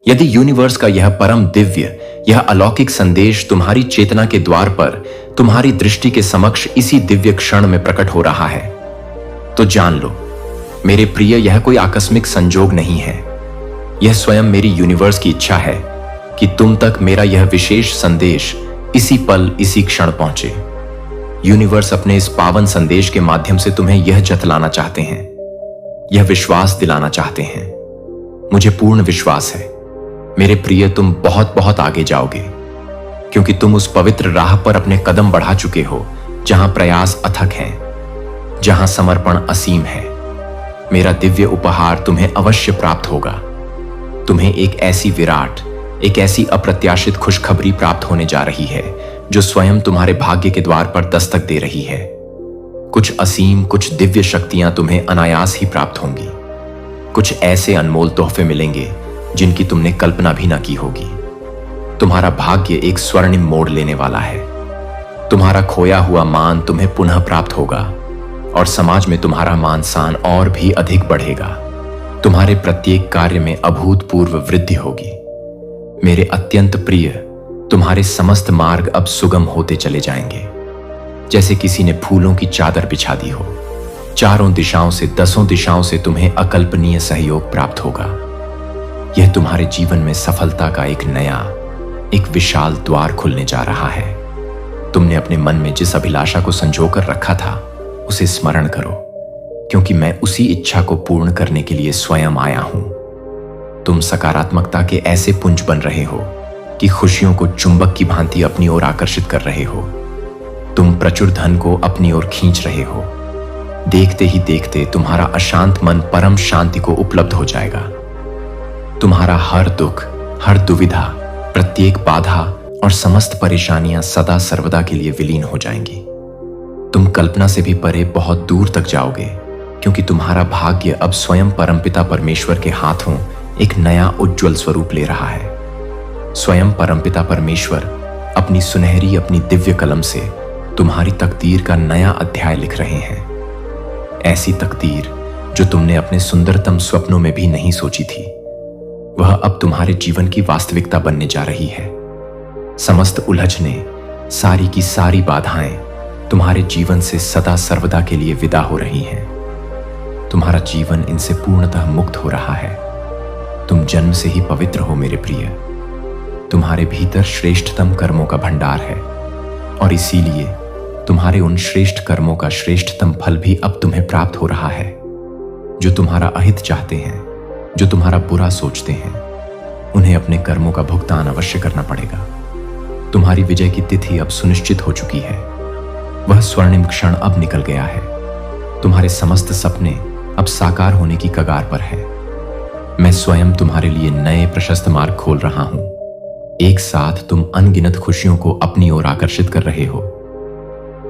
यदि यूनिवर्स का यह परम दिव्य, यह अलौकिक संदेश तुम्हारी चेतना के द्वार पर, तुम्हारी दृष्टि के समक्ष इसी दिव्य क्षण में प्रकट हो रहा है, तो जान लो मेरे प्रिय, यह कोई आकस्मिक संजोग नहीं है। यह स्वयं मेरी यूनिवर्स की इच्छा है कि तुम तक मेरा यह विशेष संदेश इसी पल, इसी क्षण पहुंचे। यूनिवर्स अपने इस पावन संदेश के माध्यम से तुम्हें यह जतलाना चाहते हैं, यह विश्वास दिलाना चाहते हैं। मुझे पूर्ण विश्वास है मेरे प्रिय, तुम बहुत बहुत आगे जाओगे, क्योंकि तुम उस पवित्र राह पर अपने कदम बढ़ा चुके हो जहां प्रयास अथक है, जहां समर्पण असीम है। मेरा दिव्य उपहार तुम्हें अवश्य प्राप्त होगा। तुम्हें एक ऐसी विराट, एक ऐसी अप्रत्याशित खुशखबरी प्राप्त होने जा रही है जो स्वयं तुम्हारे भाग्य के द्वार पर दस्तक दे रही है। कुछ असीम, कुछ दिव्य शक्तियां तुम्हें अनायास ही प्राप्त होंगी। कुछ ऐसे अनमोल तोहफे मिलेंगे जिनकी तुमने कल्पना भी ना की होगी। तुम्हारा भाग्य एक स्वर्णिम मोड़ लेने वाला है। तुम्हारा खोया हुआ मान तुम्हें पुनः प्राप्त होगा और समाज में तुम्हारा मान सान और भी अधिक बढ़ेगा। तुम्हारे प्रत्येक कार्य में अभूतपूर्व वृद्धि होगी। मेरे अत्यंत प्रिय, तुम्हारे समस्त मार्ग अब सुगम होते चले जाएंगे, जैसे किसी ने फूलों की चादर बिछा दी हो। चारों दिशाओं से, 10 दिशाओं से तुम्हें अकल्पनीय सहयोग प्राप्त होगा। यह तुम्हारे जीवन में सफलता का एक नया, एक विशाल द्वार खुलने जा रहा है। तुमने अपने मन में जिस अभिलाषा को संजोकर रखा था उसे स्मरण करो, क्योंकि मैं उसी इच्छा को पूर्ण करने के लिए स्वयं आया हूं। तुम सकारात्मकता के ऐसे पुंज बन रहे हो कि खुशियों को चुंबक की भांति अपनी ओर आकर्षित कर रहे हो। तुम प्रचुर धन को अपनी ओर खींच रहे हो। देखते ही देखते तुम्हारा अशांत मन परम शांति को उपलब्ध हो जाएगा। तुम्हारा हर दुख, हर दुविधा, प्रत्येक बाधा और समस्त परेशानियां सदा सर्वदा के लिए विलीन हो जाएंगी। तुम कल्पना से भी परे बहुत दूर तक जाओगे, क्योंकि तुम्हारा भाग्य अब स्वयं परमपिता परमेश्वर के हाथों एक नया उज्जवल स्वरूप ले रहा है। स्वयं परमपिता परमेश्वर अपनी सुनहरी, अपनी दिव्य कलम से तुम्हारी तकदीर का नया अध्याय लिख रहे हैं। ऐसी तकदीर जो तुमने अपने सुंदरतम स्वप्नों में भी नहीं सोची थी, वह अब तुम्हारे जीवन की वास्तविकता बनने जा रही है। समस्त उलझने, सारी की सारी बाधाएं तुम्हारे जीवन से सदा सर्वदा के लिए विदा हो रही हैं। तुम्हारा जीवन इनसे पूर्णतः मुक्त हो रहा है। तुम जन्म से ही पवित्र हो मेरे प्रिय। तुम्हारे भीतर श्रेष्ठतम कर्मों का भंडार है और इसीलिए तुम्हारे उन श्रेष्ठ कर्मों का श्रेष्ठतम फल भी अब तुम्हें प्राप्त हो रहा है। जो तुम्हारा अहित चाहते हैं, जो तुम्हारा बुरा सोचते हैं, उन्हें अपने कर्मों का भुगतान अवश्य करना पड़ेगा। तुम्हारी विजय की तिथि अब सुनिश्चित हो चुकी है। वह स्वर्णिम क्षण अब निकल गया है। तुम्हारे समस्त सपने अब साकार होने की कगार पर है। मैं स्वयं तुम्हारे लिए नए प्रशस्त मार्ग खोल रहा हूं। एक साथ तुम अनगिनत खुशियों को अपनी ओर आकर्षित कर रहे हो।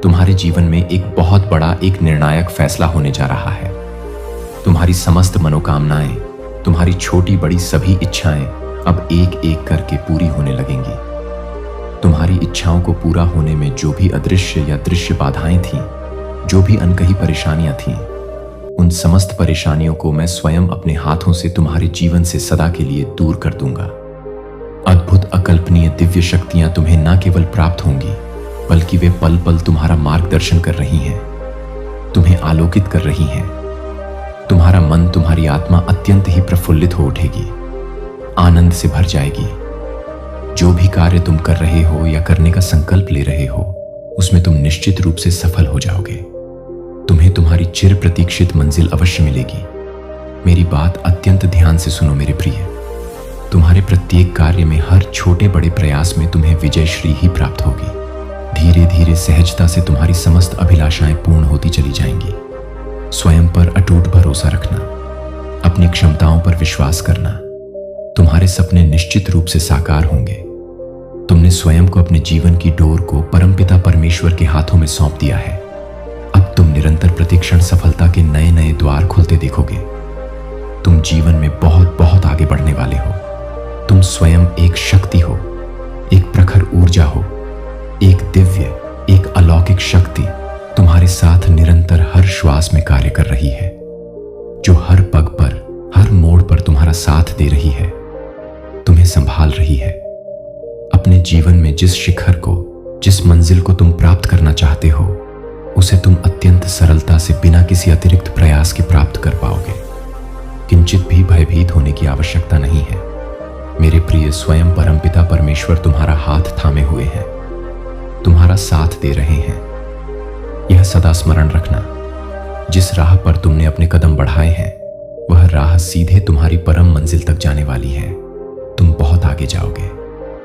तुम्हारे जीवन में एक बहुत बड़ा, एक निर्णायक फैसला होने जा रहा है। तुम्हारी समस्त मनोकामनाएं, तुम्हारी छोटी बड़ी सभी इच्छाएं अब एक एक करके पूरी होने लगेंगी। तुम्हारी इच्छाओं को पूरा होने में जो भी अदृश्य या दृश्य बाधाएं थीं, जो भी अनकही परेशानियां थीं, उन समस्त परेशानियों को मैं स्वयं अपने हाथों से तुम्हारे जीवन से सदा के लिए दूर कर दूंगा। अद्भुत, अकल्पनीय दिव्य शक्तियां तुम्हें न केवल प्राप्त होंगी, बल्कि वे पल पल तुम्हारा मार्गदर्शन कर रही हैं, तुम्हें आलोकित कर रही हैं। तुम्हारा मन, तुम्हारी आत्मा अत्यंत ही प्रफुल्लित हो उठेगी, आनंद से भर जाएगी। जो भी कार्य तुम कर रहे हो या करने का संकल्प ले रहे हो, उसमें तुम निश्चित रूप से सफल हो जाओगे। तुम्हें तुम्हारी चिर प्रतीक्षित मंजिल अवश्य मिलेगी। मेरी बात अत्यंत ध्यान से सुनो मेरे प्रिय। तुम्हारे प्रत्येक कार्य में, हर छोटे बड़े प्रयास में तुम्हें विजय श्री ही प्राप्त होगी। धीरे धीरे सहजता से तुम्हारी समस्त अभिलाषाएं पूर्ण होती चली जाएंगी। स्वयं पर अटूट भरोसा रखना, अपनी क्षमताओं पर विश्वास करना। तुम्हारे सपने निश्चित रूप से साकार होंगे। तुमने स्वयं को, अपने जीवन की डोर को परमपिता परमेश्वर के हाथों में सौंप दिया है। अब तुम निरंतर प्रतिक्षण सफलता के नए नए द्वार खुलते देखोगे। तुम जीवन में बहुत बहुत आगे बढ़ने वाले हो। तुम स्वयं एक शक्ति हो, एक प्रखर ऊर्जा हो, एक दिव्य, एक अलौकिक शक्ति तुम्हारे साथ निरंतर हर श्वास में कार्य कर रही है, जो हर पग पर, हर मोड़ पर तुम्हारा साथ दे रही है। तुम्हें संभाल रही है। अपने जीवन में जिस शिखर को, जिस मंजिल को तुम प्राप्त करना चाहते हो, उसे तुम अत्यंत सरलता से बिना किसी अतिरिक्त प्रयास के प्राप्त कर पाओगे। किंचित भी भयभीत होने की आवश्यकता नहीं है। मेरे प्रिय, स्वयं परमपिता परमेश्वर तुम्हारा हाथ थामे हुए हैं, तुम्हारा साथ दे रहे हैं। यह सदा स्मरण रखना, जिस राह पर तुमने अपने कदम बढ़ाए हैं, वह राह सीधे तुम्हारी परम मंजिल तक जाने वाली है। तुम बहुत आगे जाओगे।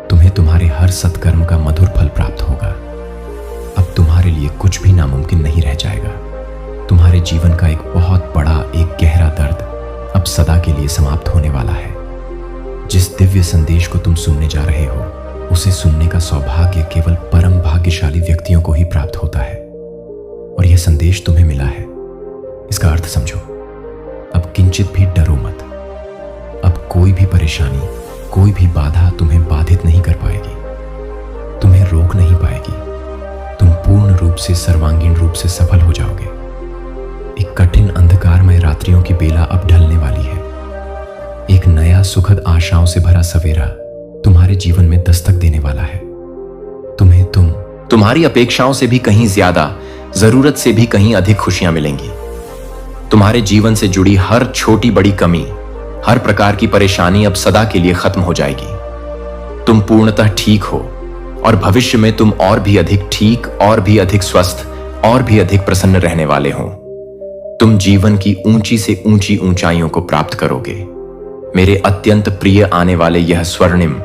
तुम्हें तुम्हारे हर सत्कर्म का मधुर फल प्राप्त होगा। अब तुम्हारे लिए कुछ भी नामुमकिन नहीं रह जाएगा। तुम्हारे जीवन का एक बहुत बड़ा, एक गहरा दर्द अब सदा के लिए समाप्त होने वाला है। जिस दिव्य संदेश को तुम सुनने जा रहे हो, उसे सुनने का सौभाग्य केवल परम भाग्यशाली व्यक्तियों को ही प्राप्त होता है। और यह संदेश तुम्हें मिला है। इसका अर्थ समझो। अब किंचित भी डरो मत। अब कोई भी परेशानी, कोई भी बाधा तुम्हें बाधित नहीं कर पाएगी, तुम्हें रोक नहीं पाएगी। तुम पूर्ण रूप से, सर्वांगीण रूप से सफल हो जाओगे। एक कठिन अंधकारमय रात्रियों की बेला अब ढलने वाली है। एक नया सुखद आशाओं से भरा सवेरा तुम्हारे जीवन में दस्तक देने वाला है। तुम्हारी अपेक्षाओं से भी कहीं ज्यादा, जरूरत से भी कहीं अधिक खुशियां मिलेंगी। तुम्हारे जीवन से जुड़ी हर छोटी बड़ी कमी, हर प्रकार की परेशानी अब सदा के लिए खत्म हो जाएगी। तुम पूर्णतः ठीक हो और भविष्य में तुम और भी अधिक ठीक, और भी अधिक स्वस्थ, और भी अधिक प्रसन्न रहने वाले हो। तुम जीवन की ऊंची से ऊंची ऊंचाइयों को प्राप्त करोगे। मेरे अत्यंत प्रिय, आने वाले यह स्वर्णिम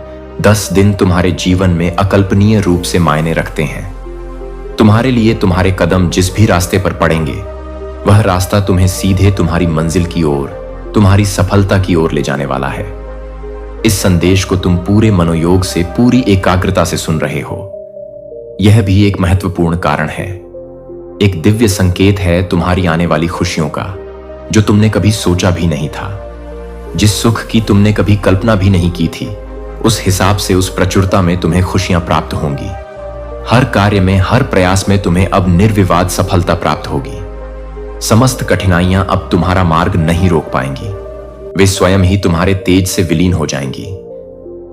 10 दिन तुम्हारे जीवन में अकल्पनीय रूप से मायने रखते हैं। तुम्हारे लिए तुम्हारे कदम जिस भी रास्ते पर पड़ेंगे, वह रास्ता तुम्हें सीधे तुम्हारी मंजिल की ओर, तुम्हारी सफलता की ओर ले जाने वाला है। इस संदेश को तुम पूरे मनोयोग से, पूरी एकाग्रता से सुन रहे हो। यह भी एक महत्वपूर्ण कारण है, एक दिव्य संकेत है तुम्हारी आने वाली खुशियों का, जो तुमने कभी सोचा भी नहीं था। जिस सुख की तुमने कभी कल्पना भी नहीं की थी, उस हिसाब से, उस प्रचुरता में तुम्हें खुशियां प्राप्त होंगी। हर कार्य में, हर प्रयास में तुम्हें अब निर्विवाद सफलता प्राप्त होगी। समस्त कठिनाइयां अब तुम्हारा मार्ग नहीं रोक पाएंगी। वे स्वयं ही तुम्हारे तेज से विलीन हो जाएंगी।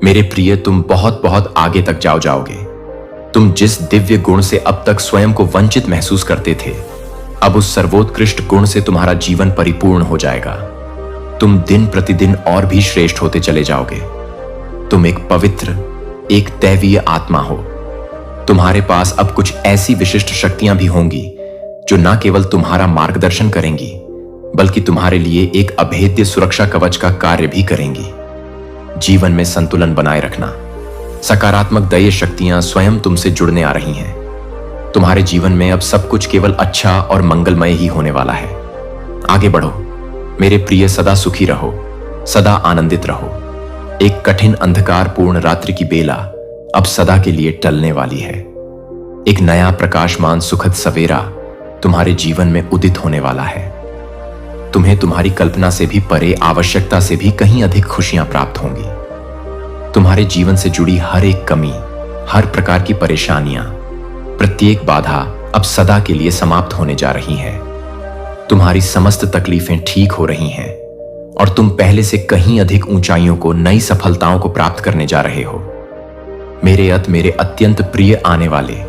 मेरे प्रिय, तुम बहुत बहुत आगे तक जाओगे। तुम जिस दिव्य गुण से अब तक स्वयं को वंचित महसूस करते थे, अब उस सर्वोत्कृष्ट गुण से तुम्हारा जीवन परिपूर्ण हो जाएगा। तुम दिन प्रतिदिन और भी श्रेष्ठ होते चले जाओगे। तुम एक पवित्र, एक दैवीय आत्मा हो। तुम्हारे पास अब कुछ ऐसी विशिष्ट शक्तियां भी होंगी जो न केवल तुम्हारा मार्गदर्शन करेंगी, बल्कि तुम्हारे लिए एक अभेद्य सुरक्षा कवच का कार्य भी करेंगी। जीवन में संतुलन बनाए रखना। सकारात्मक दैवीय शक्तियां स्वयं तुमसे जुड़ने आ रही हैं। तुम्हारे जीवन में अब सब कुछ केवल अच्छा और मंगलमय ही होने वाला है। आगे बढ़ो मेरे प्रिय, सदा सुखी रहो, सदा आनंदित रहो। एक कठिन अंधकारपूर्ण रात्रि की बेला अब सदा के लिए टलने वाली है। एक नया प्रकाशमान सुखद सवेरा तुम्हारे जीवन में उदित होने वाला है। तुम्हें तुम्हारी कल्पना से भी परे, आवश्यकता से भी कहीं अधिक खुशियां प्राप्त होंगी। तुम्हारे जीवन से जुड़ी हर एक कमी, हर प्रकार की परेशानियां, प्रत्येक बाधा अब सदा के लिए समाप्त होने जा रही है। तुम्हारी समस्त तकलीफें ठीक हो रही हैं और तुम पहले से कहीं अधिक ऊंचाइयों को, नई सफलताओं को प्राप्त करने जा रहे हो। मेरे अत्यंत प्रिय, आने वाले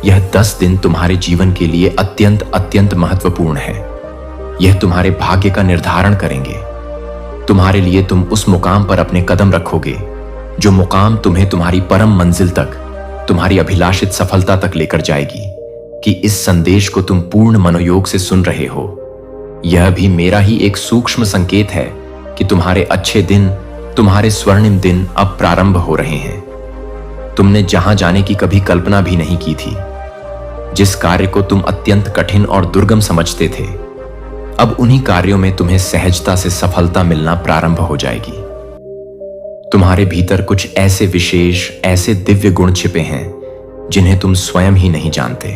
यह 10 दिन तुम्हारे जीवन के लिए अत्यंत अत्यंत महत्वपूर्ण है। यह तुम्हारे भाग्य का निर्धारण करेंगे। तुम्हारे लिए तुम उस मुकाम पर अपने कदम रखोगे जो मुकाम तुम्हें तुम्हारी परम मंजिल तक, तुम्हारी अभिलाषित सफलता तक लेकर जाएगी। कि इस संदेश को तुम पूर्ण मनोयोग से सुन रहे हो, यह भी मेरा ही एक सूक्ष्म संकेत है कि तुम्हारे अच्छे दिन, तुम्हारे स्वर्णिम दिन अब प्रारंभ हो रहे हैं। तुमने जहां जाने की कभी कल्पना भी नहीं की थी, जिस कार्य को तुम अत्यंत कठिन और दुर्गम समझते थे, अब उन्हीं कार्यों में तुम्हें सहजता से सफलता मिलना प्रारंभ हो जाएगी। तुम्हारे भीतर कुछ ऐसे विशेष, ऐसे दिव्य गुण छिपे हैं जिन्हें तुम स्वयं ही नहीं जानते।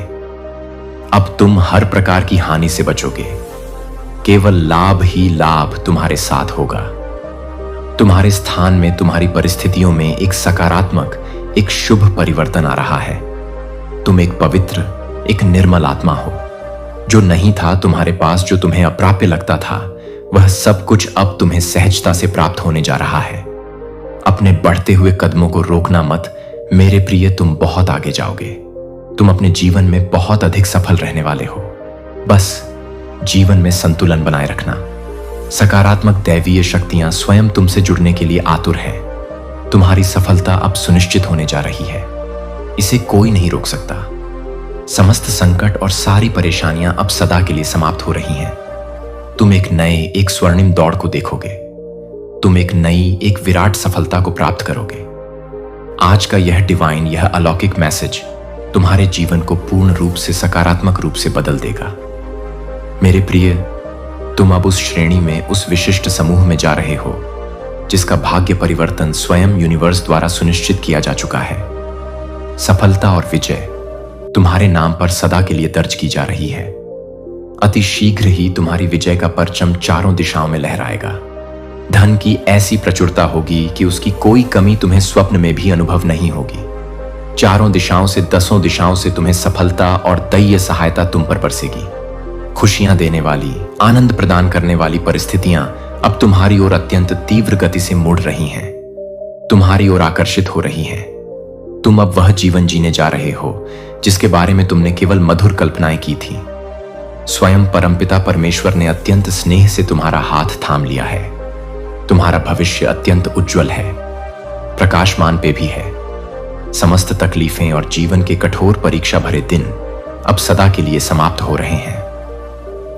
अब तुम हर प्रकार की हानि से बचोगे। केवल लाभ ही लाभ तुम्हारे साथ होगा। तुम्हारे स्थान में, तुम्हारी परिस्थितियों में एक सकारात्मक, एक शुभ परिवर्तन आ रहा है। तुम एक पवित्र, एक निर्मल आत्मा हो। जो नहीं था तुम्हारे पास, जो तुम्हें अप्राप्य लगता था, वह सब कुछ अब तुम्हें सहजता से प्राप्त होने जा रहा है। अपने बढ़ते हुए कदमों को रोकना मत मेरे प्रिय, तुम बहुत आगे जाओगे। तुम अपने जीवन में बहुत अधिक सफल रहने वाले हो। बस जीवन में संतुलन बनाए रखना। सकारात्मक दैवीय शक्तियां स्वयं तुमसे जुड़ने के लिए आतुर हैं। तुम्हारी सफलता अब सुनिश्चित होने जा रही है। इसे कोई नहीं रोक सकता। समस्त संकट और सारी परेशानियां अब सदा के लिए समाप्त हो रही हैं। तुम एक स्वर्णिम दौड़ को देखोगे। तुम एक विराट सफलता को प्राप्त करोगे। आज का यह अलौकिक मैसेज तुम्हारे जीवन को पूर्ण रूप से सकारात्मक रूप से बदल देगा। मेरे प्रिय, तुम अब उस श्रेणी में, उस विशिष्ट समूह में जा रहे हो जिसका भाग्य परिवर्तन स्वयं यूनिवर्स द्वारा सुनिश्चित किया जा चुका है। सफलता और विजय तुम्हारे नाम पर सदा के लिए दर्ज की जा रही है। अति शीघ्र ही तुम्हारी विजय का परचम चारों दिशाओं में लहराएगा। धन की ऐसी प्रचुरता होगी कि उसकी कोई कमी तुम्हें स्वप्न में भी अनुभव नहीं होगी। चारों दिशाओं से, 10 दिशाओं से तुम्हें सफलता और दैवीय सहायता तुम पर बरसेगी। खुशियां देने वाली, आनंद प्रदान करने वाली परिस्थितियां अब तुम्हारी ओर अत्यंत तीव्र गति से मुड़ रही हैं, तुम्हारी ओर आकर्षित हो रही हैं। तुम अब वह जीवन जीने जा रहे हो जिसके बारे में तुमने केवल मधुर कल्पनाएं की थी। स्वयं परमपिता परमेश्वर ने अत्यंत स्नेह से तुम्हारा हाथ थाम लिया है। तुम्हारा भविष्य अत्यंत उज्जवल है, प्रकाशमान पे भी है। समस्त तकलीफें और जीवन के कठोर परीक्षा भरे दिन अब सदा के लिए समाप्त हो रहे हैं।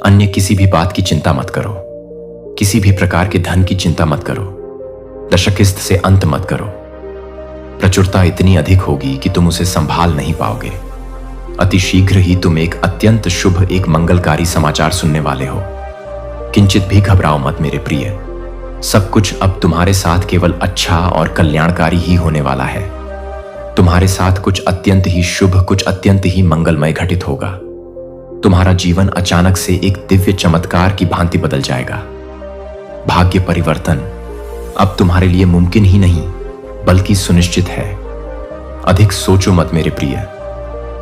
अन्य किसी भी बात की चिंता मत करो। किसी भी प्रकार के धन की चिंता मत करो। दशकिस्त से अंत मत करो। प्रचुरता इतनी अधिक होगी कि तुम उसे संभाल नहीं पाओगे। अति शीघ्र ही तुम एक अत्यंत शुभ, एक मंगलकारी समाचार सुनने वाले हो। किंचित भी घबराओ मत मेरे प्रिय। सब कुछ अब तुम्हारे साथ केवल अच्छा और कल्याणकारी ही होने वाला है। तुम्हारे साथ कुछ अत्यंत ही शुभ, कुछ अत्यंत ही मंगलमय घटित होगा। तुम्हारा जीवन अचानक से एक दिव्य चमत्कार की भांति बदल जाएगा। भाग्य परिवर्तन अब तुम्हारे लिए मुमकिन ही नहीं बल्कि सुनिश्चित है। अधिक सोचो मत मेरे प्रिय।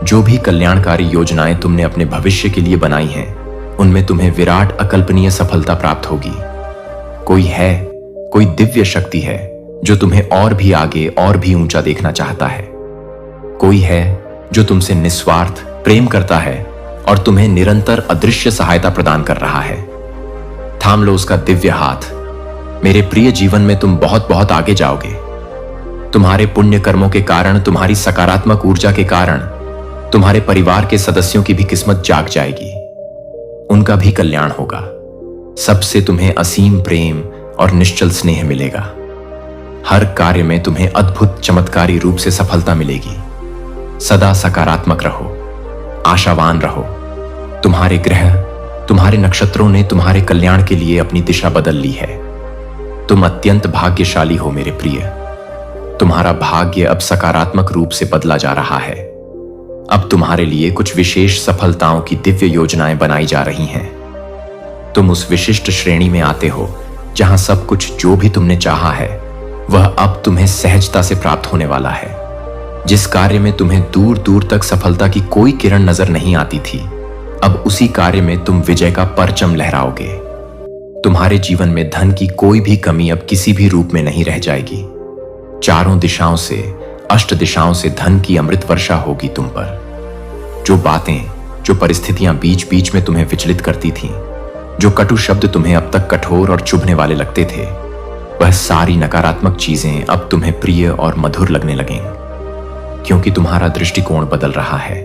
जो भी कल्याणकारी योजनाएं तुमने अपने भविष्य के लिए बनाई हैं, उनमें तुम्हें विराट अकल्पनीय सफलता प्राप्त होगी। कोई दिव्य शक्ति है जो तुम्हें और भी आगे, और भी ऊंचा देखना चाहता है। कोई है जो तुमसे निस्वार्थ प्रेम करता है और तुम्हें निरंतर अदृश्य सहायता प्रदान कर रहा है। थाम लो उसका दिव्य हाथ। मेरे प्रिय, जीवन में तुम बहुत बहुत आगे जाओगे। तुम्हारे पुण्य कर्मों के कारण, तुम्हारी सकारात्मक ऊर्जा के कारण तुम्हारे परिवार के सदस्यों की भी किस्मत जाग जाएगी। उनका भी कल्याण होगा। सबसे तुम्हें असीम प्रेम और निश्चल स्नेह मिलेगा। हर कार्य में तुम्हें अद्भुत चमत्कारी रूप से सफलता मिलेगी। सदा सकारात्मक रहो, आशावान रहो। तुम्हारे ग्रह, तुम्हारे नक्षत्रों ने तुम्हारे कल्याण के लिए अपनी दिशा बदल ली है। तुम अत्यंत भाग्यशाली हो मेरे प्रिय। तुम्हारा भाग्य अब सकारात्मक रूप से बदला जा रहा है। अब तुम्हारे लिए कुछ विशेष सफलताओं की दिव्य योजनाएं बनाई जा रही हैं। तुम उस विशिष्ट श्रेणी में आते हो जहां सब कुछ जो भी तुमने चाहा है वह अब तुम्हें सहजता से प्राप्त होने वाला है। जिस कार्य में तुम्हें दूर दूर तक सफलता की कोई किरण नजर नहीं आती थी, अब उसी कार्य में तुम विजय का परचम लहराओगे। तुम्हारे जीवन में धन की कोई भी कमी अब किसी भी रूप में नहीं रह जाएगी। चारों दिशाओं से, अष्ट दिशाओं से धन की अमृत वर्षा होगी तुम पर। जो बातें, जो परिस्थितियां बीच बीच में तुम्हें विचलित करती थीं, जो कटु शब्द तुम्हें अब तक कठोर और चुभने वाले लगते थे, वह सारी नकारात्मक चीजें अब तुम्हें प्रिय और मधुर लगने लगेंगी, क्योंकि तुम्हारा दृष्टिकोण बदल रहा है।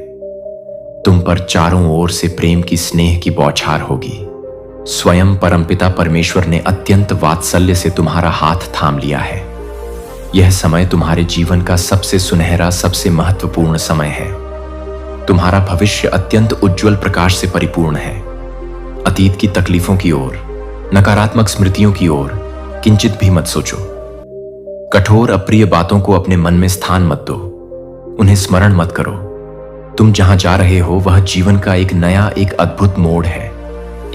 तुम पर चारों ओर से प्रेम की, स्नेह की बौछार होगी। स्वयं परमपिता परमेश्वर ने अत्यंत वात्सल्य से तुम्हारा हाथ थाम लिया है। यह समय तुम्हारे जीवन का सबसे सुनहरा, सबसे महत्वपूर्ण समय है। तुम्हारा भविष्य अत्यंत उज्जवल प्रकाश से परिपूर्ण है। अतीत की तकलीफों की ओर, नकारात्मक स्मृतियों की ओर किंचित भी मत सोचो। कठोर अप्रिय बातों को अपने मन में स्थान मत दो। उन्हें स्मरण मत करो। तुम जहां जा रहे हो वह जीवन का एक नया, एक अद्भुत मोड़ है,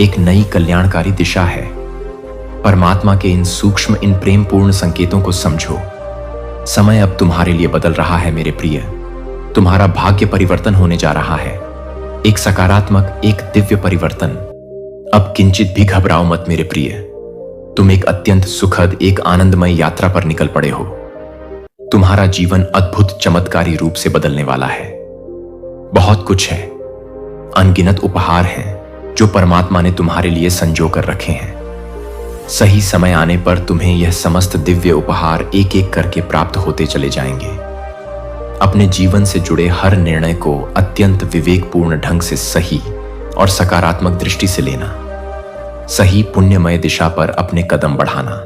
एक नई कल्याणकारी दिशा है। परमात्मा के इन सूक्ष्म, इन प्रेमपूर्ण संकेतों को समझो। समय अब तुम्हारे लिए बदल रहा है मेरे प्रिय। तुम्हारा भाग्य परिवर्तन होने जा रहा है, एक सकारात्मक, एक दिव्य परिवर्तन। अब किंचित भी घबराओ मत मेरे प्रिय। तुम एक अत्यंत सुखद, एक आनंदमय यात्रा पर निकल पड़े हो। तुम्हारा जीवन अद्भुत चमत्कारी रूप से बदलने वाला है। बहुत कुछ है, अनगिनत उपहार हैं जो परमात्मा ने तुम्हारे लिए संजो कर रखे हैं। सही समय आने पर तुम्हें यह समस्त दिव्य उपहार एक एक करके प्राप्त होते चले जाएंगे। अपने जीवन से जुड़े हर निर्णय को अत्यंत विवेकपूर्ण ढंग से सही और सकारात्मक दृष्टि से लेना, सही पुण्यमय दिशा पर अपने कदम बढ़ाना।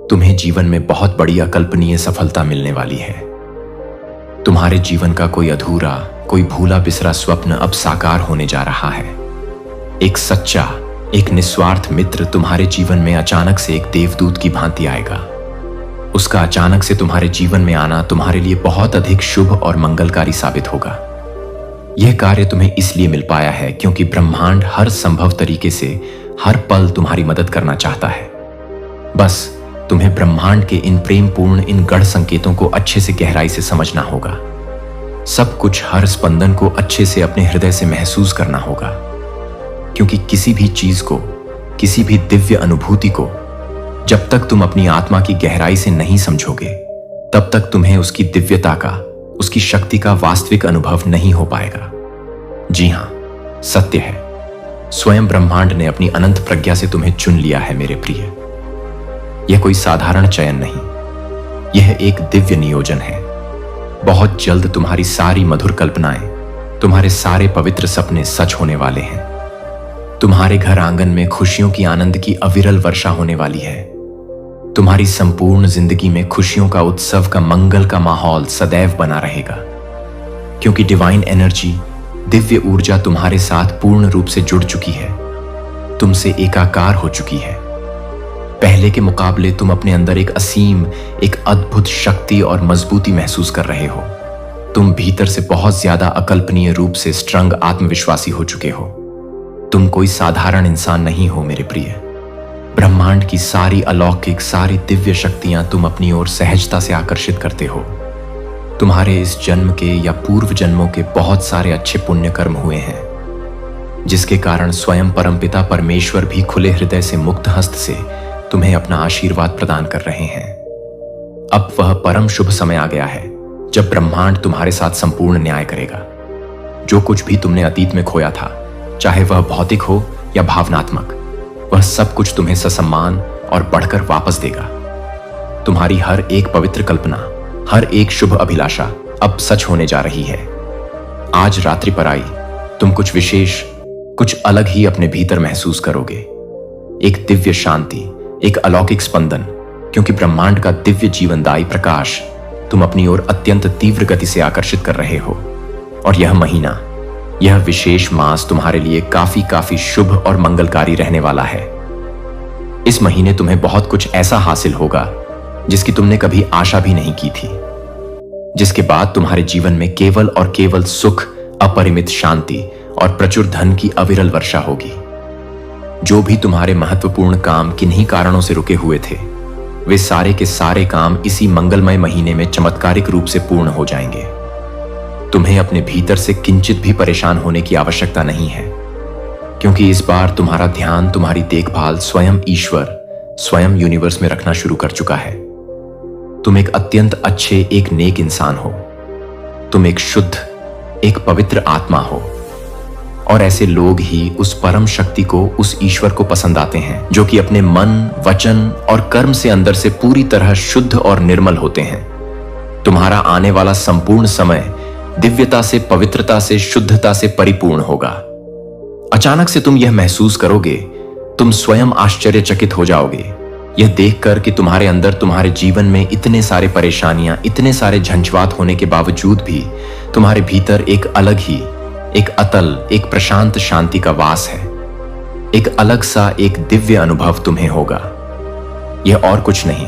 तुम्हें जीवन में बहुत बड़ी अकल्पनीय सफलता मिलने वाली है। तुम्हारे जीवन का कोई अधूरा, कोई भूला बिसरा स्वप्न अब साकार होने जा रहा है। एक सच्चा, एक निस्वार्थ मित्र तुम्हारे जीवन में अचानक से एक देवदूत की भांति आएगा। उसका अचानक से तुम्हारे जीवन में आना तुम्हारे लिए बहुत अधिक शुभ और मंगलकारी साबित होगा। यह कार्य तुम्हें इसलिए मिल पाया है क्योंकि ब्रह्मांड हर संभव तरीके से हर पल तुम्हारी मदद करना चाहता है। बस तुम्हें ब्रह्मांड के इन प्रेमपूर्ण, इन गढ़ संकेतों को अच्छे से गहराई से समझना होगा। सब कुछ, हर स्पंदन को अच्छे से अपने हृदय से महसूस करना होगा, क्योंकि किसी भी चीज को, किसी भी दिव्य अनुभूति को जब तक तुम अपनी आत्मा की गहराई से नहीं समझोगे, तब तक तुम्हें उसकी दिव्यता का, उसकी शक्ति का वास्तविक अनुभव नहीं हो पाएगा। जी हां, सत्य है, स्वयं ब्रह्मांड ने अपनी अनंत प्रज्ञा से तुम्हें चुन लिया है मेरे प्रिय। यह कोई साधारण चयन नहीं, यह एक दिव्य नियोजन है। बहुत जल्द तुम्हारी सारी मधुर कल्पनाएं, तुम्हारे सारे पवित्र सपने सच होने वाले हैं। तुम्हारे घर आंगन में खुशियों की, आनंद की अविरल वर्षा होने वाली है। तुम्हारी संपूर्ण जिंदगी में खुशियों का, उत्सव का, मंगल का माहौल सदैव बना रहेगा, क्योंकि डिवाइन एनर्जी, दिव्य ऊर्जा तुम्हारे साथ पूर्ण रूप से जुड़ चुकी है, तुमसे एकाकार हो चुकी है। पहले के मुकाबले तुम अपने अंदर एक असीम, एक अद्भुत शक्ति और मजबूती महसूस कर रहे हो। तुम भीतर से बहुत ज्यादा अकल्पनीय रूप से स्ट्रंग, आत्मविश्वासी हो चुके हो। तुम कोई साधारण इंसान नहीं हो मेरे प्रिय। ब्रह्मांड की सारी अलौकिक, सारी दिव्य शक्तियां तुम अपनी ओर सहजता से आकर्षित करते हो। तुम्हारे इस जन्म के या पूर्व जन्मों के बहुत सारे अच्छे पुण्य कर्म हुए हैं, जिसके कारण स्वयं परमपिता परमेश्वर भी खुले हृदय से, मुक्त हस्त से तुम्हें अपना आशीर्वाद प्रदान कर रहे हैं। अब वह परम शुभ समय आ गया है जब ब्रह्मांड तुम्हारे साथ संपूर्ण न्याय करेगा। जो कुछ भी तुमने अतीत में खोया था, चाहे वह भौतिक हो या भावनात्मक, वह सब कुछ तुम्हें ससम्मान और बढ़कर वापस देगा। तुम्हारी हर एक पवित्र कल्पना, हर एक शुभ अभिलाषा अब सच होने जा रही है। आज रात्रि पर आई तुम कुछ विशेष, कुछ अलग ही अपने भीतर महसूस करोगे। एक दिव्य शांति, एक अलौकिक स्पंदन, क्योंकि ब्रह्मांड का दिव्य जीवनदायी प्रकाश तुम अपनी ओर अत्यंत तीव्र गति से आकर्षित कर रहे हो। और यह महीना, यह विशेष मास तुम्हारे लिए काफी शुभ और मंगलकारी रहने वाला है। इस महीने तुम्हें बहुत कुछ ऐसा हासिल होगा जिसकी तुमने कभी आशा भी नहीं की थी, जिसके बाद तुम्हारे जीवन में केवल और केवल सुख, अपरिमित शांति और प्रचुर धन की अविरल वर्षा होगी। जो भी तुम्हारे महत्वपूर्ण काम किन्हीं कारणों से रुके हुए थे, वे सारे के सारे काम इसी मंगलमय महीने में चमत्कारिक रूप से पूर्ण हो जाएंगे। तुम्हें अपने भीतर से किंचित भी परेशान होने की आवश्यकता नहीं है, क्योंकि इस बार तुम्हारा ध्यान, तुम्हारी देखभाल स्वयं ईश्वर, स्वयं यूनिवर्स में रखना शुरू कर चुका है। तुम एक अत्यंत अच्छे, एक नेक इंसान हो। तुम एक शुद्ध, एक पवित्र आत्मा हो। और ऐसे लोग ही उस परम शक्ति को, उस ईश्वर को पसंद आते हैं जो कि अपने मन, वचन और कर्म से अंदर से पूरी तरह शुद्ध और निर्मल होते हैं। तुम्हारा आने वाला संपूर्ण समय दिव्यता से, पवित्रता से, शुद्धता से परिपूर्ण होगा। अचानक से तुम यह महसूस करोगे, तुम स्वयं आश्चर्यचकित हो जाओगे यह देखकर कि तुम्हारे अंदर, तुम्हारे जीवन में इतने सारे परेशानियां, इतने सारे झंझवात होने के बावजूद भी तुम्हारे भीतर एक अलग ही, एक अतल, एक प्रशांत शांति का वास है। एक अलग सा, एक दिव्य अनुभव तुम्हें होगा। यह और कुछ नहीं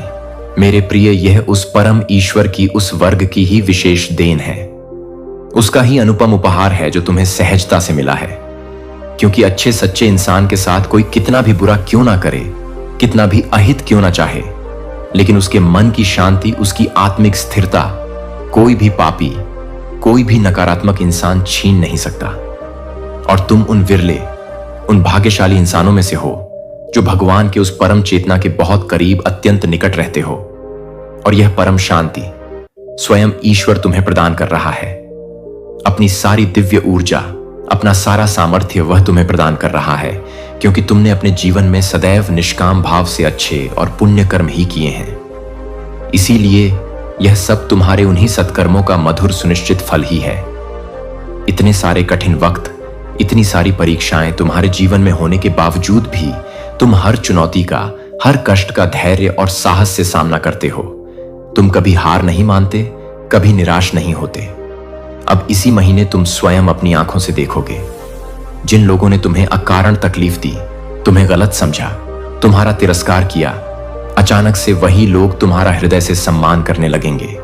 मेरे प्रिय, यह उस परम ईश्वर की, उस वर्ग की ही विशेष देन है। उसका ही अनुपम उपहार है जो तुम्हें सहजता से मिला है। क्योंकि अच्छे सच्चे इंसान के साथ कोई कितना भी बुरा क्यों ना करे, कितना भी अहित क्यों ना चाहे, लेकिन उसके मन की शांति, उसकी आत्मिक स्थिरता कोई भी पापी, कोई भी नकारात्मक इंसान छीन नहीं सकता। और तुम उन विरले, उन भाग्यशाली इंसानों में से हो जो भगवान के उस परम चेतना के बहुत करीब, अत्यंत निकट रहते हो। और यह परम शांति, स्वयं ईश्वर तुम्हें प्रदान कर रहा है। अपनी सारी दिव्य ऊर्जा, अपना सारा सामर्थ्य वह तुम्हें प्रदान कर रहा है, क्योंकि तुमने अपने जीवन में सदैव निष्काम भाव से अच्छे और पुण्य कर्म ही किए हैं। इसीलिए यह सब तुम्हारे उन्हीं सत्कर्मों का मधुर सुनिश्चित फल ही है। इतने सारे कठिन वक्त, इतनी सारी परीक्षाएं तुम्हारे जीवन में होने के बावजूद भी तुम हर चुनौती का, हर कष्ट का धैर्य और साहस से सामना करते हो। तुम कभी हार नहीं मानते, कभी निराश नहीं होते। अब इसी महीने तुम स्वयं अपनी आंखों से देखोगे, जिन लोगों ने तुम्हें अकारण तकलीफ दी, तुम्हें गलत समझा, तुम्हारा तिरस्कार किया, अचानक से वही लोग तुम्हारा हृदय से सम्मान करने लगेंगे।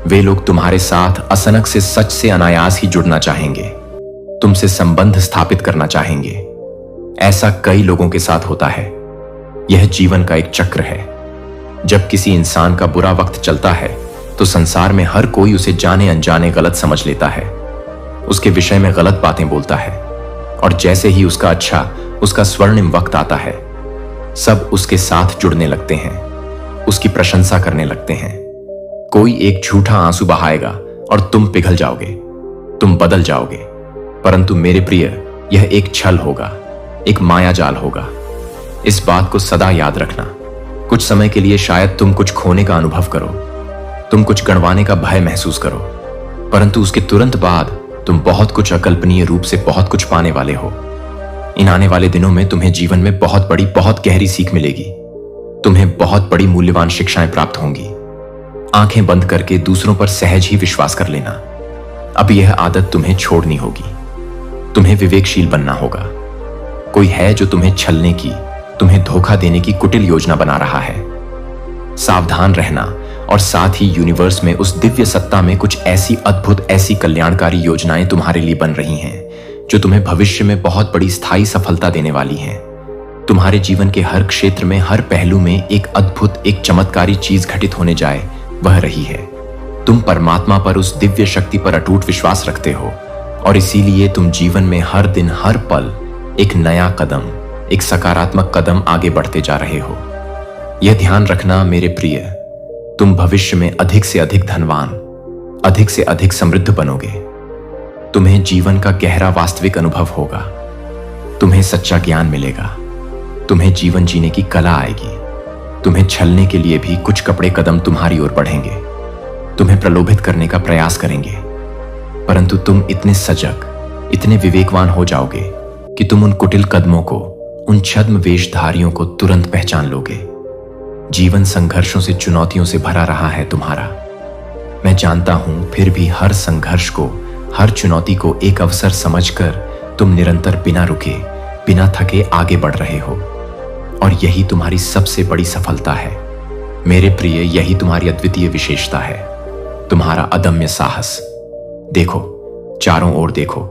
वे लोग तुम्हारे साथ अचानक से सच से अनायास ही जुड़ना चाहेंगे, तुमसे संबंध स्थापित करना चाहेंगे। ऐसा कई लोगों के साथ होता है। यह जीवन का एक चक्र है। जब किसी इंसान का बुरा वक्त चलता है तो संसार में हर कोई उसे जाने अनजाने गलत समझ लेता है, उसके विषय में गलत बातें बोलता है, और जैसे ही उसका अच्छा, उसका स्वर्णिम वक्त आता है, सब उसके साथ जुड़ने लगते हैं, उसकी प्रशंसा करने लगते हैं। कोई एक झूठा आंसू बहाएगा और तुम पिघल जाओगे, तुम बदल जाओगे। परंतु मेरे प्रिय, यह एक छल होगा, एक माया जाल होगा। इस बात को सदा याद रखना। कुछ समय के लिए शायद तुम कुछ खोने का अनुभव करो, तुम कुछ गंवाने का भय महसूस करो, परंतु उसके तुरंत बाद तुम बहुत कुछ अकल्पनीय रूप से बहुत कुछ पाने वाले हो। इन आने वाले दिनों में तुम्हें जीवन में बहुत बड़ी, बहुत गहरी सीख मिलेगी। तुम्हें बहुत बड़ी मूल्यवान शिक्षाएं प्राप्त होंगी। आंखें बंद करके दूसरों पर सहज ही विश्वास कर लेना। अब यह आदत तुम्हें छोड़नी होगी। तुम्हें विवेकशील बनना होगा। कोई है जो तुम्हें छलने की, तुम्हें धोखा देने की कुटिल योजना बना रहा है। सावधान रहना, और साथ ही यूनिवर्स में, उस दिव्य सत्ता में कुछ ऐसी अद्भुत, ऐसी कल्याणकारी योजनाएं तुम्हारे लिए बन रही हैं जो तुम्हें भविष्य में बहुत बड़ी स्थायी सफलता देने वाली हैं। तुम्हारे जीवन के हर क्षेत्र में, हर पहलू में एक अद्भुत, एक चमत्कारी चीज घटित होने जाए, वह रही है। तुम परमात्मा पर, उस दिव्य शक्ति पर अटूट विश्वास रखते हो, और इसीलिए तुम जीवन में हर दिन, हर पल एक नया कदम, एक सकारात्मक कदम आगे बढ़ते जा रहे हो। यह ध्यान रखना मेरे प्रिय, तुम भविष्य में अधिक से अधिक धनवान, अधिक से अधिक समृद्ध बनोगे। तुम्हें जीवन का गहरा वास्तविक अनुभव होगा। तुम्हें सच्चा ज्ञान मिलेगा। तुम्हें जीवन जीने की कला आएगी। तुम्हें छलने के लिए भी कुछ कपड़े कदम तुम्हारी ओर बढ़ेंगे, तुम्हें प्रलोभित करने का प्रयास करेंगे, परंतु तुम इतने सजग, इतने विवेकवान हो जाओगे कि तुम उन कुटिल कदमों को, उन छद्म वेशधारियों को तुरंत पहचान लोगे। जीवन संघर्षों से, चुनौतियों से भरा रहा है तुम्हारा। मैं जानता हूं, फिर भी हर संघर्ष को, हर चुनौती को एक अवसर समझकर तुम निरंतर बिना रुके, बिना थके आगे बढ़ रहे हो, और यही तुम्हारी सबसे बड़ी सफलता है मेरे प्रिय। यही तुम्हारी अद्वितीय विशेषता है, तुम्हारा अदम्य साहस। देखो, चारों ओर देखो,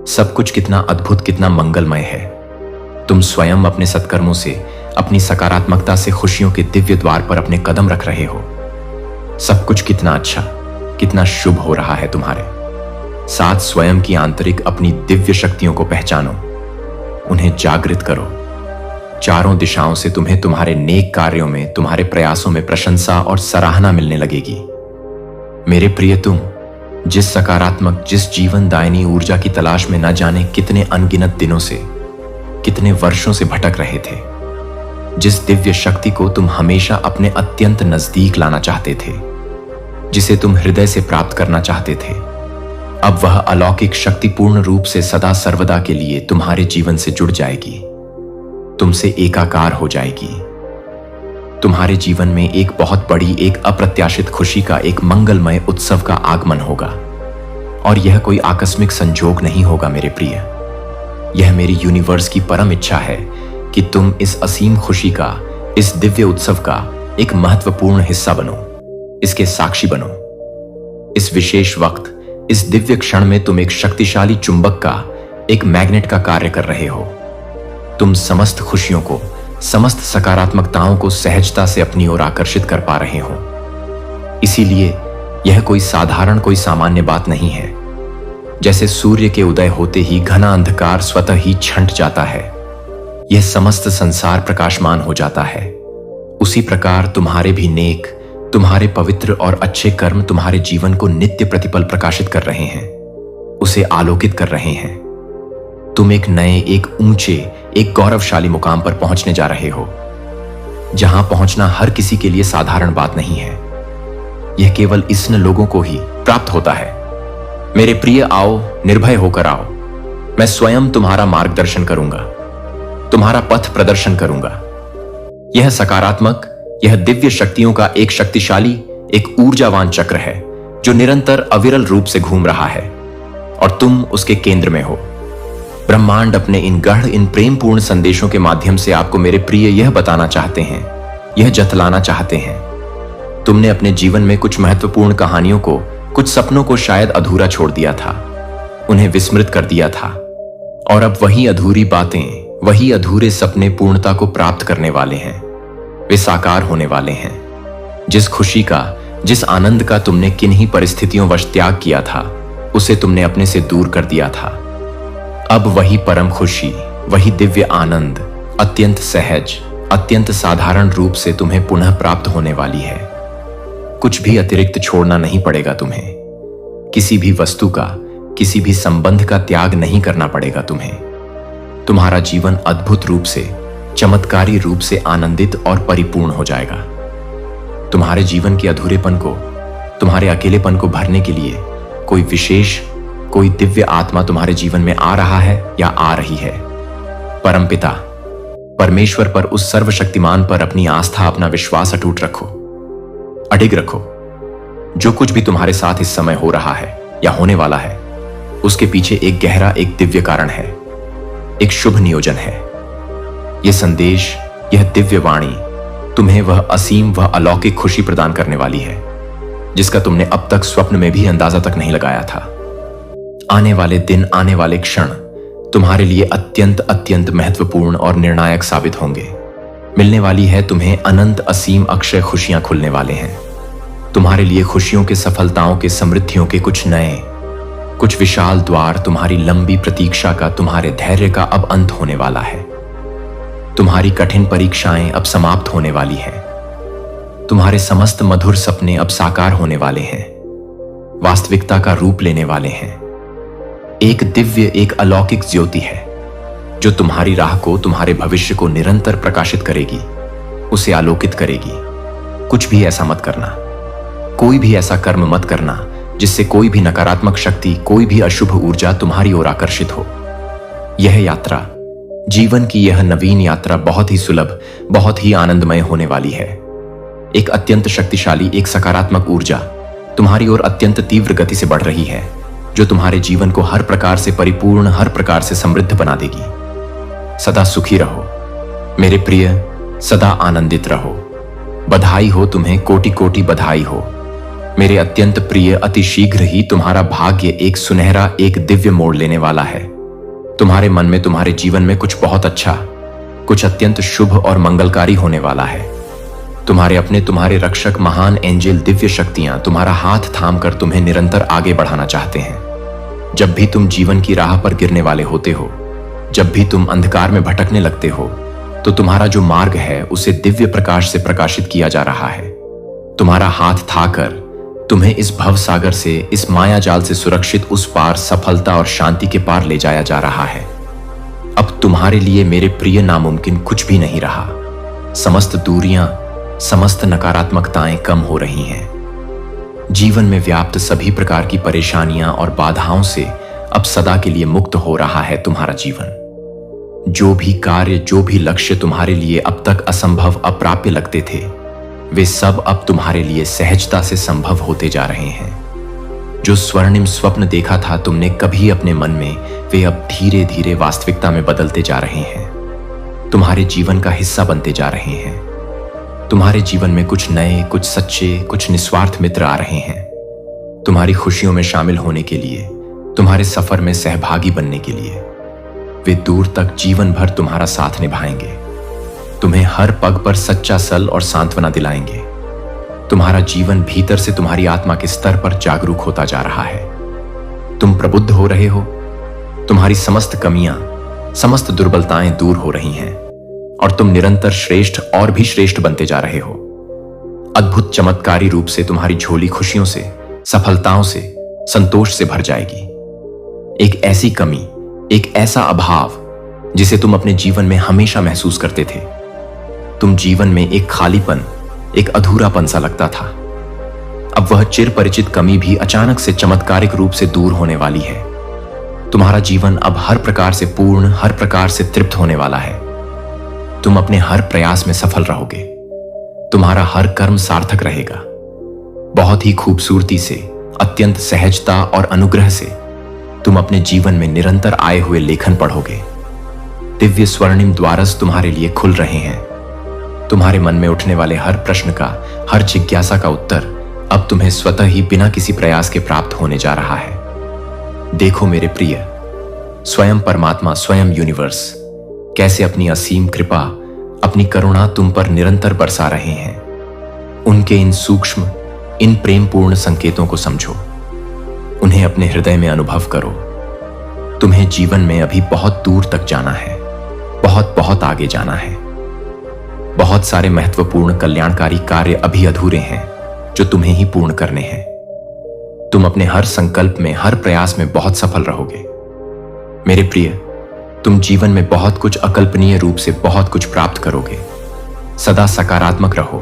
सब कुछ कितना अद्भुत, कितना मंगलमय है। तुम स्वयं अपने सत्कर्मों से, अपनी सकारात्मकता से खुशियों के दिव्य द्वार पर अपने कदम रख रहे हो। सब कुछ कितना अच्छा, कितना शुभ हो रहा है तुम्हारे साथ। स्वयं की आंतरिक अपनी दिव्य शक्तियों को पहचानो, उन्हें जागृत करो। चारों दिशाओं से तुम्हें तुम्हारे नेक कार्यों में, तुम्हारे प्रयासों में प्रशंसा और सराहना मिलने लगेगी। मेरे प्रिय, तुम जिस सकारात्मक, जिस जीवन दायिनी ऊर्जा की तलाश में न जाने कितने अनगिनत दिनों से, कितने वर्षों से भटक रहे थे, जिस दिव्य शक्ति को तुम हमेशा अपने अत्यंत नजदीक लाना चाहते थे, जिसे तुम हृदय से प्राप्त करना चाहते थे, अब वह अलौकिक शक्ति पूर्ण रूप से सदा सर्वदा के लिए तुम्हारे जीवन से जुड़ जाएगी, तुमसे एकाकार हो जाएगी। तुम्हारे जीवन में एक बहुत बड़ी, एक अप्रत्याशित खुशी का, एक मंगलमय उत्सव का आगमन होगा, और यह कोई आकस्मिक संजोग नहीं होगा मेरे प्रिय। यह मेरी यूनिवर्स की परम इच्छा है कि तुम इस असीम खुशी का, इस दिव्य उत्सव का एक महत्वपूर्ण हिस्सा बनो, इसके साक्षी बनो। इस विशेष वक्त, इस दिव्य क्षण में तुम एक शक्तिशाली चुंबक का, एक मैग्नेट का कार्य कर रहे हो। तुम समस्त खुशियों को, समस्त सकारात्मकताओं को सहजता से अपनी ओर आकर्षित कर पा रहे हो। इसीलिए यह कोई साधारण, कोई सामान्य बात नहीं है। जैसे सूर्य के उदय होते ही घना अंधकार स्वतः ही छंट जाता है, यह समस्त संसार प्रकाशमान हो जाता है, उसी प्रकार तुम्हारे भी नेक, तुम्हारे पवित्र और अच्छे कर्म तुम्हारे जीवन को नित्य प्रतिपल प्रकाशित कर रहे हैं, उसे आलोकित कर रहे हैं। तुम एक नए, एक ऊंचे, एक गौरवशाली मुकाम पर पहुंचने जा रहे हो, जहां पहुंचना हर किसी के लिए साधारण बात नहीं है। यह केवल इसने लोगों को ही प्राप्त होता है। मेरे प्रिय, आओ, निर्भय होकर आओ। मैं स्वयं तुम्हारा मार्गदर्शन करूंगा, तुम्हारा पथ प्रदर्शन करूंगा। यह सकारात्मक, यह दिव्य शक्तियों का एक शक्तिशाली, एक ऊर्जावान चक्र है जो निरंतर अविरल रूप से घूम रहा है और तुम उसके केंद्र में हो। ब्रह्मांड अपने इन गढ़, इन प्रेमपूर्ण संदेशों के माध्यम से आपको मेरे प्रिय यह बताना चाहते हैं, यह जतलाना चाहते हैं। तुमने अपने जीवन में कुछ महत्वपूर्ण कहानियों को, कुछ सपनों को शायद अधूरा छोड़ दिया था, उन्हें विस्मृत कर दिया था, और अब वही अधूरी बातें, वही अधूरे सपने पूर्णता को प्राप्त करने वाले हैं। वे साकार होने वाले हैं। जिस खुशी का, जिस आनंद का तुमने किन्हीं परिस्थितियों वश त्याग किया था, उसे तुमने अपने से दूर कर दिया था। अब वही परम खुशी, वही दिव्य आनंद अत्यंत सहज, अत्यंत साधारण रूप से तुम्हें पुनः प्राप्त होने वाली है। कुछ भी अतिरिक्त छोड़ना नहीं पड़ेगा तुम्हें। किसी भी वस्तु का, किसी भी संबंध का त्याग नहीं करना पड़ेगा तुम्हें। तुम्हारा जीवन अद्भुत रूप से, चमत्कारी रूप से आनंदित और परिपूर्ण हो जाएगा। तुम्हारे जीवन के अधूरेपन को, तुम्हारे अकेलेपन को भरने के लिए कोई विशेष, कोई दिव्य आत्मा तुम्हारे जीवन में आ रहा है या आ रही है। परमपिता परमेश्वर पर, उस सर्वशक्तिमान पर अपनी आस्था, अपना विश्वास अटूट रखो, अडिग रखो। जो कुछ भी तुम्हारे साथ इस समय हो रहा है या होने वाला है, उसके पीछे एक गहरा, एक दिव्य कारण है, एक शुभ नियोजन है। यह संदेश, यह दिव्य वाणी तुम्हें वह असीम, वह अलौकिक खुशी प्रदान करने वाली है जिसका तुमने अब तक स्वप्न में भी अंदाजा तक नहीं लगाया था। आने वाले दिन, आने वाले क्षण तुम्हारे लिए अत्यंत अत्यंत महत्वपूर्ण और निर्णायक साबित होंगे। मिलने वाली है तुम्हें अनंत, असीम, अक्षय खुशियां खुलने वाले हैं। तुम्हारे लिए खुशियों के, सफलताओं के, समृद्धियों के कुछ नए, कुछ विशाल द्वार, तुम्हारी लंबी प्रतीक्षा का, तुम्हारे धैर्य का अब अंत होने वाला है। तुम्हारी कठिन परीक्षाएं अब समाप्त होने वाली हैं। तुम्हारे समस्त मधुर सपने अब साकार होने वाले हैं, वास्तविकता का रूप लेने वाले हैं। एक दिव्य, एक अलौकिक ज्योति है जो तुम्हारी राह को, तुम्हारे भविष्य को निरंतर प्रकाशित करेगी, उसे आलोकित करेगी। कुछ भी ऐसा मत करना, कोई भी ऐसा कर्म मत करना जिससे कोई भी नकारात्मक शक्ति, कोई भी अशुभ ऊर्जा तुम्हारी ओर आकर्षित हो। यह यात्रा, जीवन की यह नवीन यात्रा बहुत ही सुलभ, बहुत ही आनंदमय होने वाली है। एक अत्यंत शक्तिशाली, एक सकारात्मक ऊर्जा तुम्हारी ओर अत्यंत तीव्र गति से बढ़ रही है, जो तुम्हारे जीवन को हर प्रकार से परिपूर्ण, हर प्रकार से समृद्ध बना देगी। सदा सुखी रहो मेरे प्रिय, सदा आनंदित रहो। बधाई हो तुम्हें, कोटि कोटि बधाई हो मेरे अत्यंत प्रिय। अति शीघ्र ही तुम्हारा भाग्य एक सुनहरा, एक दिव्य मोड़ लेने वाला है। तुम्हारे मन में, तुम्हारे जीवन में कुछ बहुत अच्छा, कुछ अत्यंत शुभ और मंगलकारी होने वाला है। तुम्हारे अपने, तुम्हारे रक्षक, महान एंजेल, दिव्य शक्तियां तुम्हारा हाथ थामकर तुम्हें निरंतर आगे बढ़ाना चाहते हैं। जब भी तुम जीवन की राह पर गिरने वाले होते हो, जब भी तुम अंधकार में भटकने लगते हो, तो तुम्हारा जो मार्ग है उसे दिव्य प्रकाश से प्रकाशित किया जा रहा है। तुम्हारा हाथ थाकर तुम्हें इस भव सागर से, इस माया जाल से सुरक्षित उस पार, सफलता और शांति के पार ले जाया जा रहा है। अब तुम्हारे लिए मेरे प्रिय नामुमकिन कुछ भी नहीं रहा। समस्त दूरियां, समस्त नकारात्मकताएं कम हो रही हैं। जीवन में व्याप्त सभी प्रकार की परेशानियां और बाधाओं से अब सदा के लिए मुक्त हो रहा है तुम्हारा जीवन। जो भी कार्य, जो भी लक्ष्य तुम्हारे लिए अब तक असंभव, अप्राप्य लगते थे, वे सब अब तुम्हारे लिए सहजता से संभव होते जा रहे हैं। जो स्वर्णिम स्वप्न देखा था तुमने कभी अपने मन में, वे अब धीरे धीरे वास्तविकता में बदलते जा रहे हैं, तुम्हारे जीवन का हिस्सा बनते जा रहे हैं। तुम्हारे जीवन में कुछ नए, कुछ सच्चे, कुछ निस्वार्थ मित्र आ रहे हैं, तुम्हारी खुशियों में शामिल होने के लिए, तुम्हारे सफर में सहभागी बनने के लिए। वे दूर तक जीवन भर तुम्हारा साथ निभाएंगे, तुम्हें हर पग पर सच्चा सल और सांत्वना दिलाएंगे। तुम्हारा जीवन भीतर से, तुम्हारी आत्मा के स्तर पर जागरूक होता जा रहा है। तुम प्रबुद्ध हो रहे हो, तुम्हारी समस्त कमियां, समस्त दुर्बलताएं दूर हो रही हैं और तुम निरंतर श्रेष्ठ और भी श्रेष्ठ बनते जा रहे हो। अद्भुत चमत्कारी रूप से तुम्हारी झोली खुशियों से, सफलताओं से, संतोष से भर जाएगी। एक ऐसी कमी, एक ऐसा अभाव जिसे तुम अपने जीवन में हमेशा महसूस करते थे। तुम जीवन में एक खालीपन, एक अधूरापन सा लगता था। अब वह चिर परिचित कमी भी अचानक से चमत्कारिक रूप से दूर होने वाली है। तुम्हारा जीवन अब हर प्रकार से पूर्ण, हर प्रकार से तृप्त होने वाला है। तुम अपने हर प्रयास में सफल रहोगे। तुम्हारा हर कर्म सार्थक रहेगा। बहुत ही खूबसूरती से, अत्यंत सहजता और अनुग्रह से तुम अपने जीवन में निरंतर आए हुए लेखन पढ़ोगे। दिव्य स्वर्णिम द्वारस तुम्हारे लिए खुल रहे हैं। तुम्हारे मन में उठने वाले हर प्रश्न का, हर जिज्ञासा का उत्तर अब तुम्हें स्वतः ही बिना किसी प्रयास के प्राप्त होने जा रहा है। देखो मेरे प्रिय, स्वयं परमात्मा, स्वयं यूनिवर्स कैसे अपनी असीम कृपा, अपनी करुणा तुम पर निरंतर बरसा रहे हैं। उनके इन सूक्ष्म, इन प्रेमपूर्ण संकेतों को समझो, उन्हें अपने हृदय में अनुभव करो। तुम्हें जीवन में अभी बहुत दूर तक जाना है, बहुत बहुत आगे जाना है। बहुत सारे महत्वपूर्ण कल्याणकारी कार्य अभी अधूरे हैं जो तुम्हें ही पूर्ण करने हैं। तुम अपने हर संकल्प में, हर प्रयास में बहुत सफल रहोगे। मेरे प्रिय, तुम जीवन में बहुत कुछ अकल्पनीय रूप से बहुत कुछ प्राप्त करोगे। सदा सकारात्मक रहो,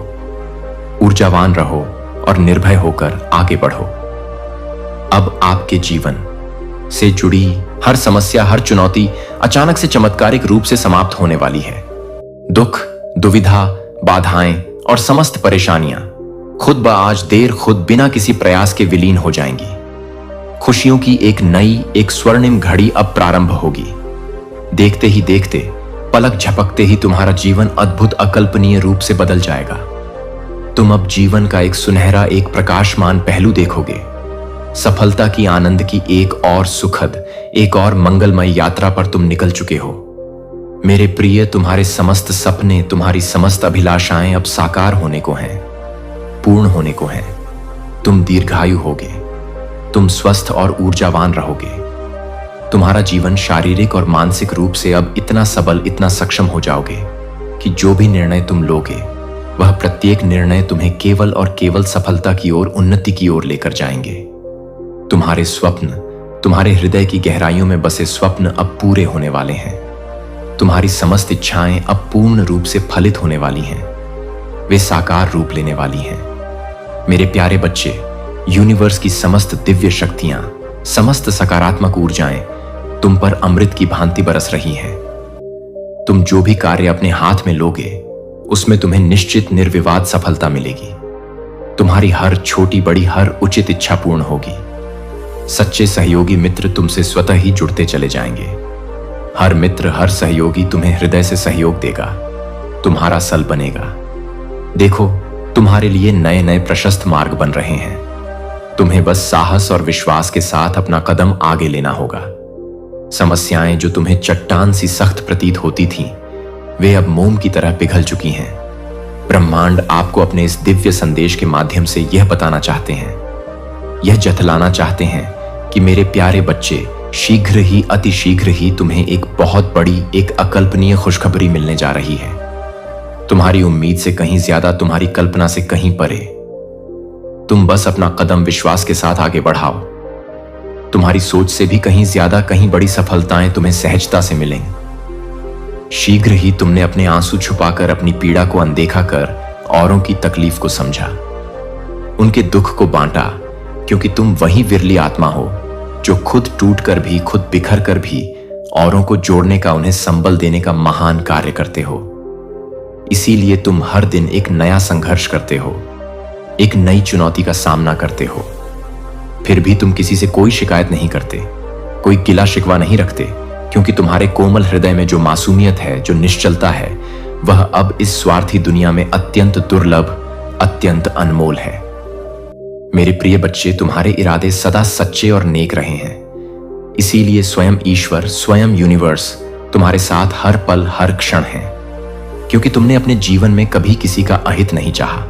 ऊर्जावान रहो और निर्भय होकर आगे बढ़ो। अब आपके जीवन से जुड़ी हर समस्या, हर चुनौती अचानक से चमत्कारिक रूप से समाप्त होने वाली है। दुख, दुविधा, बाधाएं और समस्त परेशानियां खुद ब आज देर खुद बिना किसी प्रयास के विलीन हो जाएंगी। खुशियों की एक नई, एक स्वर्णिम घड़ी अब प्रारंभ होगी। देखते ही देखते, पलक झपकते ही तुम्हारा जीवन अद्भुत, अकल्पनीय रूप से बदल जाएगा। तुम अब जीवन का एक सुनहरा, एक प्रकाशमान पहलू देखोगे। सफलता की, आनंद की एक और सुखद, एक और मंगलमय यात्रा पर तुम निकल चुके हो। मेरे प्रिय, तुम्हारे समस्त सपने, तुम्हारी समस्त अभिलाषाएं अब साकार होने को हैं, पूर्ण होने को हैं। तुम दीर्घायु होगे, तुम स्वस्थ और ऊर्जावान रहोगे। तुम्हारा जीवन शारीरिक और मानसिक रूप से अब इतना सबल, इतना सक्षम हो जाओगे कि जो भी निर्णय तुम लोगे, वह प्रत्येक निर्णय तुम्हें केवल और केवल सफलता की ओर, उन्नति की ओर लेकर जाएंगे। तुम्हारे स्वप्न, तुम्हारे हृदय की गहराइयों में बसे स्वप्न अब पूरे होने वाले हैं। तुम्हारी समस्त इच्छाएं अब पूर्ण रूप से फलित होने वाली हैं। वे साकार रूप लेने वाली हैं। मेरे प्यारे बच्चे, यूनिवर्स की समस्त दिव्य शक्तियां, समस्त सकारात्मक ऊर्जाएं तुम पर अमृत की भांति बरस रही हैं। तुम जो भी कार्य अपने हाथ में लोगे, उसमें तुम्हें निश्चित निर्विवाद सफलता मिलेगी। तुम्हारी हर छोटी बड़ी, हर उचित इच्छा पूर्ण होगी। सच्चे सहयोगी मित्र तुमसे स्वतः ही जुड़ते चले जाएंगे। हर मित्र, हर सहयोगी तुम्हें हृदय से सहयोग देगा, तुम्हारा सल बनेगा। देखो, तुम्हारे लिए नए नए प्रशस्त मार्ग बन रहे हैं। तुम्हें बस साहस और विश्वास के साथ अपना कदम आगे लेना होगा। समस्याएं जो तुम्हें चट्टान सी सख्त प्रतीत होती थीं, वे अब मोम की तरह पिघल चुकी हैं। ब्रह्मांड आपको अपने इस दिव्य संदेश के माध्यम से यह बताना चाहते हैं, यह जतलाना चाहते हैं कि मेरे प्यारे बच्चे, शीघ्र ही, अति शीघ्र ही तुम्हें एक बहुत बड़ी, एक अकल्पनीय खुशखबरी मिलने जा रही है। तुम्हारी उम्मीद से कहीं ज्यादा, तुम्हारी कल्पना से कहीं परे। तुम बस अपना कदम विश्वास के साथ आगे बढ़ाओ। तुम्हारी सोच से भी कहीं ज्यादा, कहीं बड़ी सफलताएं तुम्हें सहजता से मिलेंगी। शीघ्र ही तुमने अपने आंसू छुपाकर, अपनी पीड़ा को अनदेखा कर औरों की तकलीफ को समझा, उनके दुख को बांटा, क्योंकि तुम वही विरली आत्मा हो जो खुद टूट कर भी, खुद बिखर कर भी औरों को जोड़ने का, उन्हें संबल देने का महान कार्य करते हो। इसीलिए तुम हर दिन एक नया संघर्ष करते हो, एक नई चुनौती का सामना करते हो। फिर भी तुम किसी से कोई शिकायत नहीं करते, कोई गिला शिकवा नहीं रखते, क्योंकि तुम्हारे कोमल हृदय में जो मासूमियत है, जो निश्चलता है, वह अब इस स्वार्थी दुनिया में अत्यंत दुर्लभ, अत्यंत अनमोल है। मेरे प्रिय बच्चे, तुम्हारे इरादे सदा सच्चे और नेक रहे हैं। इसीलिए स्वयं ईश्वर, स्वयं यूनिवर्स तुम्हारे साथ हर पल, हर क्षण है, क्योंकि तुमने अपने जीवन में कभी किसी का अहित नहीं चाहा,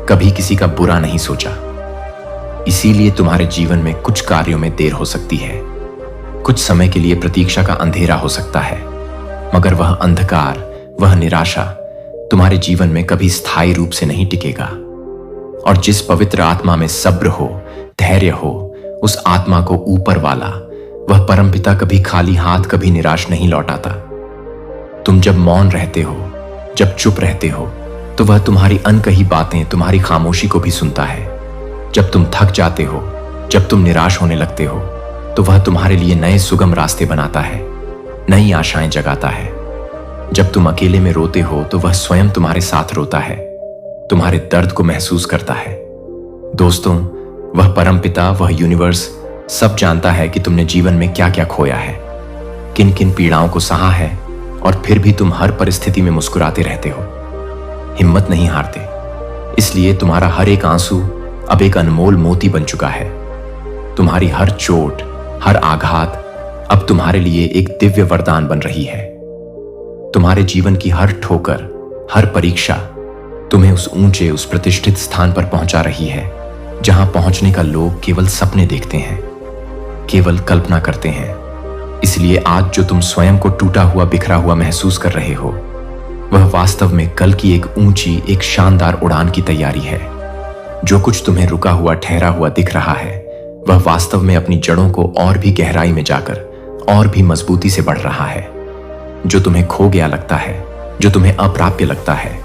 कभी किसी का बुरा नहीं सोचा। इसीलिए तुम्हारे जीवन में कुछ कार्यों में देर हो सकती है, कुछ समय के लिए प्रतीक्षा का अंधेरा हो सकता है, मगर वह अंधकार, वह निराशा तुम्हारे जीवन में कभी स्थायी रूप से नहीं टिकेगा। और जिस पवित्र आत्मा में सब्र हो, धैर्य हो, उस आत्मा को ऊपर वाला वह परमपिता कभी खाली हाथ, कभी निराश नहीं लौटाता। तुम जब मौन रहते हो, जब चुप रहते हो, तो वह तुम्हारी अनकही बातें, तुम्हारी खामोशी को भी सुनता है। जब तुम थक जाते हो, जब तुम निराश होने लगते हो, तो वह तुम्हारे लिए नए सुगम रास्ते बनाता है, नई आशाएं जगाता है। जब तुम अकेले में रोते हो, तो वह स्वयं तुम्हारे साथ रोता है, तुम्हारे दर्द को महसूस करता है। दोस्तों, वह परमपिता, वह यूनिवर्स सब जानता है कि तुमने जीवन में क्या क्या खोया है, किन किन पीड़ाओं को सहा है, और फिर भी तुम हर परिस्थिति में मुस्कुराते रहते हो, हिम्मत नहीं हारते। इसलिए तुम्हारा हर एक आंसू अब एक अनमोल मोती बन चुका है। तुम्हारी हर चोट, हर आघात अब तुम्हारे लिए एक दिव्य वरदान बन रही है। तुम्हारे जीवन की हर ठोकर, हर परीक्षा तुम्हें उस ऊंचे, उस प्रतिष्ठित स्थान पर पहुंचा रही है जहां पहुंचने का लोग केवल सपने देखते हैं, केवल कल्पना करते हैं। इसलिए आज जो तुम स्वयं को टूटा हुआ, बिखरा हुआ महसूस कर रहे हो, वह वास्तव में कल की एक ऊंची, एक शानदार उड़ान की तैयारी है। जो कुछ तुम्हें रुका हुआ, ठहरा हुआ दिख रहा है, वह वास्तव में अपनी जड़ों को और भी गहराई में जाकर और भी मजबूती से बढ़ रहा है। जो तुम्हें खो गया लगता है, जो तुम्हें अप्राप्य लगता है,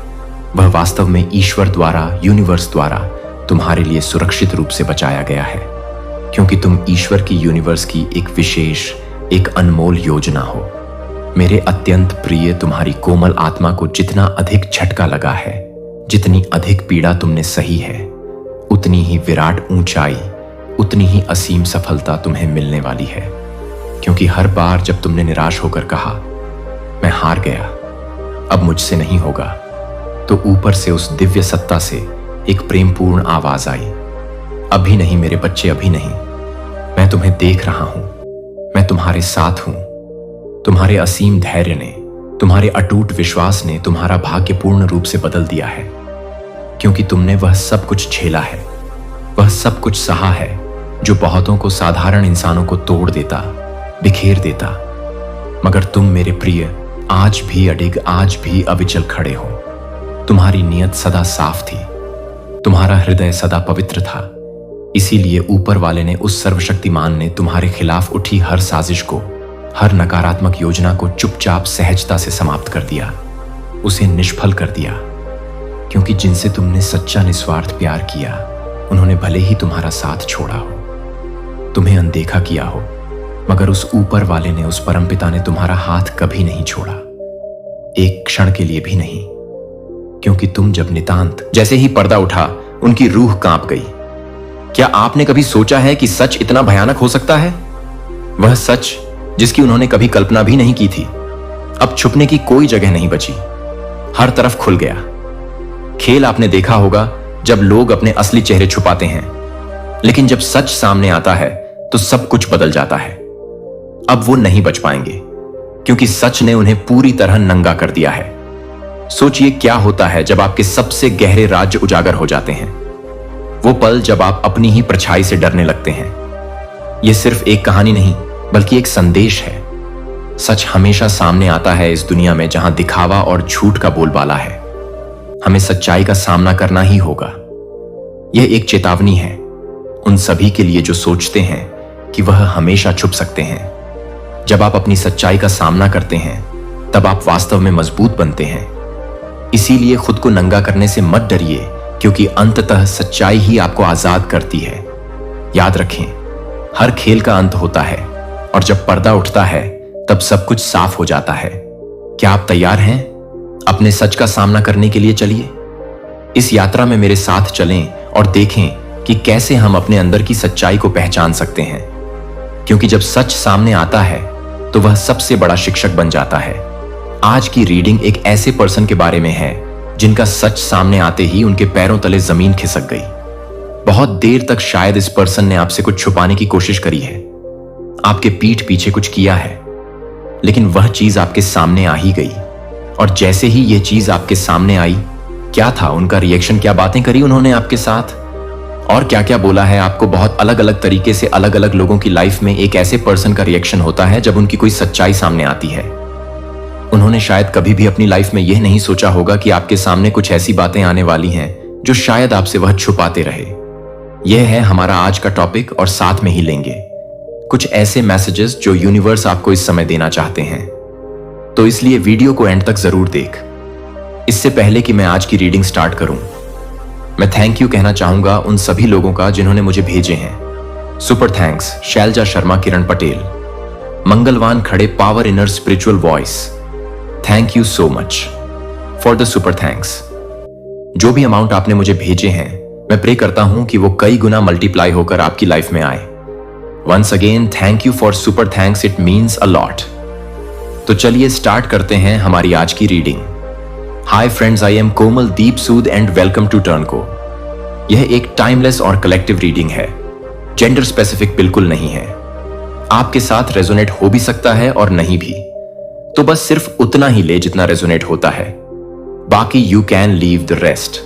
वह वास्तव में ईश्वर द्वारा, यूनिवर्स द्वारा तुम्हारे लिए सुरक्षित रूप से बचाया गया है, क्योंकि तुम ईश्वर की, यूनिवर्स की एक विशेष, एक अनमोल योजना हो। मेरे अत्यंत प्रिय, तुम्हारी कोमल आत्मा को जितना अधिक झटका लगा है, जितनी अधिक पीड़ा तुमने सही है, उतनी ही विराट ऊंचाई, उतनी ही असीम सफलता तुम्हें मिलने वाली है। क्योंकि हर बार जब तुमने निराश होकर कहा, मैं हार गया, अब मुझसे नहीं होगा, तो ऊपर से उस दिव्य सत्ता से एक प्रेमपूर्ण आवाज आई, अभी नहीं मेरे बच्चे, अभी नहीं, मैं तुम्हें देख रहा हूं, मैं तुम्हारे साथ हूं। तुम्हारे असीम धैर्य ने, तुम्हारे अटूट विश्वास ने तुम्हारा भाग्य पूर्ण रूप से बदल दिया है, क्योंकि तुमने वह सब कुछ झेला है, वह सब कुछ सहा है जो बहुतों को, साधारण इंसानों को तोड़ देता, बिखेर देता। मगर तुम मेरे प्रिय आज भी अडिग, आज भी अविचल खड़े हो। तुम्हारी नीयत सदा साफ थी, तुम्हारा हृदय सदा पवित्र था। इसीलिए ऊपर वाले ने, उस सर्वशक्तिमान ने तुम्हारे खिलाफ उठी हर साजिश को, हर नकारात्मक योजना को चुपचाप सहजता से समाप्त कर दिया, उसे निष्फल कर दिया। क्योंकि जिनसे तुमने सच्चा निस्वार्थ प्यार किया, उन्होंने भले ही तुम्हारा साथ छोड़ा हो, तुम्हें अनदेखा किया हो, मगर उस ऊपर वाले ने, उस परमपिता ने तुम्हारा हाथ कभी नहीं छोड़ा, एक क्षण के लिए भी नहीं। क्योंकि तुम जब नितांत, जैसे ही पर्दा उठा, उनकी रूह कांप गई। क्या आपने कभी सोचा है कि सच इतना भयानक हो सकता है? वह सच जिसकी उन्होंने कभी कल्पना भी नहीं की थी, अब छुपने की कोई जगह नहीं बची, हर तरफ खुल गया। खेल आपने देखा होगा जब लोग अपने असली चेहरे छुपाते हैं, लेकिन जब सच सामने आता है तो सब कुछ बदल जाता है। अब वो नहीं बच पाएंगे, क्योंकि सच ने उन्हें पूरी तरह नंगा कर दिया है। सोचिए क्या होता है जब आपके सबसे गहरे राज उजागर हो जाते हैं, वो पल जब आप अपनी ही परछाई से डरने लगते हैं। यह सिर्फ एक कहानी नहीं, बल्कि एक संदेश है। सच हमेशा सामने आता है इस दुनिया में जहां दिखावा और झूठ का बोलबाला है। हमें सच्चाई का सामना करना ही होगा। यह एक चेतावनी है उन सभी के लिए जो सोचते हैं कि वह हमेशा छुप सकते हैं। जब आप अपनी सच्चाई का सामना करते हैं, तब आप वास्तव में मजबूत बनते हैं। इसीलिए खुद को नंगा करने से मत डरिए, क्योंकि अंततः सच्चाई ही आपको आजाद करती है। याद रखें, हर खेल का अंत होता है, और जब पर्दा उठता है तब सब कुछ साफ हो जाता है। क्या आप तैयार हैं अपने सच का सामना करने के लिए? चलिए इस यात्रा में मेरे साथ चलें और देखें कि कैसे हम अपने अंदर की सच्चाई को पहचान सकते हैं। क्योंकि जब सच सामने आता है तो वह सबसे बड़ा शिक्षक बन जाता है। आज की रीडिंग एक ऐसे पर्सन के बारे में है जिनका सच सामने आते ही उनके पैरों तले जमीन खिसक गई। बहुत देर तक शायद इस पर्सन ने आपसे कुछ छुपाने की कोशिश करी है, आपके पीठ पीछे कुछ किया है, लेकिन वह चीज आपके सामने आ ही गई। और जैसे ही यह चीज आपके सामने आई, क्या था उनका रिएक्शन, क्या बातें करी उन्होंने आपके साथ, और क्या क्या बोला है आपको। बहुत अलग अलग तरीके से अलग अलग लोगों की लाइफ में एक ऐसे पर्सन का रिएक्शन होता है जब उनकी कोई सच्चाई सामने आती है। उन्होंने शायद कभी भी अपनी लाइफ में यह नहीं सोचा होगा कि आपके सामने कुछ ऐसी बातें आने वाली हैं जो शायद आपसे वह छुपाते रहे। यह है हमारा आज का टॉपिक और साथ में ही लेंगे कुछ ऐसे मैसेजेस जो यूनिवर्स आपको इस समय देना चाहते हैं। तो इसलिए वीडियो को एंड तक जरूर देख। इससे पहले कि मैं आज की रीडिंग स्टार्ट करूं, मैं थैंक यू कहना चाहूंगा उन सभी लोगों का जिन्होंने मुझे भेजे हैं। सुपर थैंक्स शैलजा शर्मा, किरण पटेल, मंगलवान खड़े, power inner spiritual voice. Thank you so much for the super thanks. जो भी अमाउंट आपने मुझे भेजे हैं, मैं प्रे करता हूं कि वो कई गुना मल्टीप्लाई होकर आपकी लाइफ में आए। Once again thank you for super thanks, it means a lot. तो चलिए स्टार्ट करते हैं हमारी आज की reading. Hi friends, I am Komal Deep Sood and welcome to टर्न को। यह एक टाइमलेस और कलेक्टिव रीडिंग है, जेंडर स्पेसिफिक बिल्कुल नहीं है। आपके साथ रेजोनेट हो भी सकता है और नहीं भी, तो बस सिर्फ उतना ही ले जितना रेजोनेट होता है, बाकी you can leave the rest.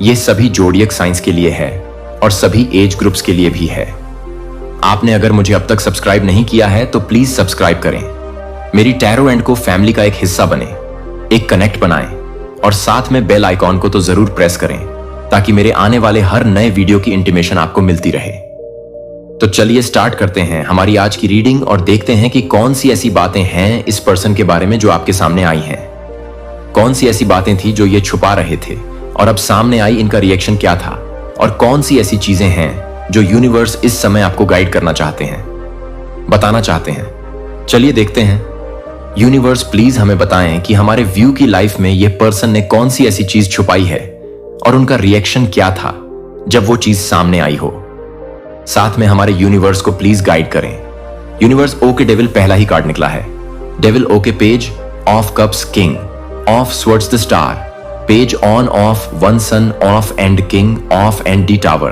यह सभी जोडियक साइंस के लिए है और सभी एज ग्रुप्स के लिए भी है। आपने अगर मुझे अब तक सब्सक्राइब नहीं किया है तो प्लीज सब्सक्राइब करें, मेरी टैरो एंड को फैमिली का एक हिस्सा बने, एक कनेक्ट बनाएं और साथ में बेल आइकॉन को तो जरूर प्रेस करें ताकि मेरे आने वाले हर नए वीडियो की इंटीमेशन आपको मिलती रहे। तो चलिए स्टार्ट करते हैं हमारी आज की रीडिंग और देखते हैं कि कौन सी ऐसी बातें हैं इस पर्सन के बारे में जो आपके सामने आई हैं। कौन सी ऐसी बातें थी जो ये छुपा रहे थे और अब सामने आई, इनका रिएक्शन क्या था, और कौन सी ऐसी चीजें हैं जो यूनिवर्स इस समय आपको गाइड करना चाहते हैं, बताना चाहते हैं। चलिए देखते हैं। यूनिवर्स प्लीज हमें बताएं कि हमारे व्यू की लाइफ में यह पर्सन ने कौन सी ऐसी चीज छुपाई है और उनका रिएक्शन क्या था जब वो चीज सामने आई हो। साथ में हमारे यूनिवर्स को प्लीज गाइड करें। यूनिवर्स ओके डेविल पहला ही कार्ड निकला है। Devil okay page of cups king of swords the star, page on of one sun of and king of and the tower,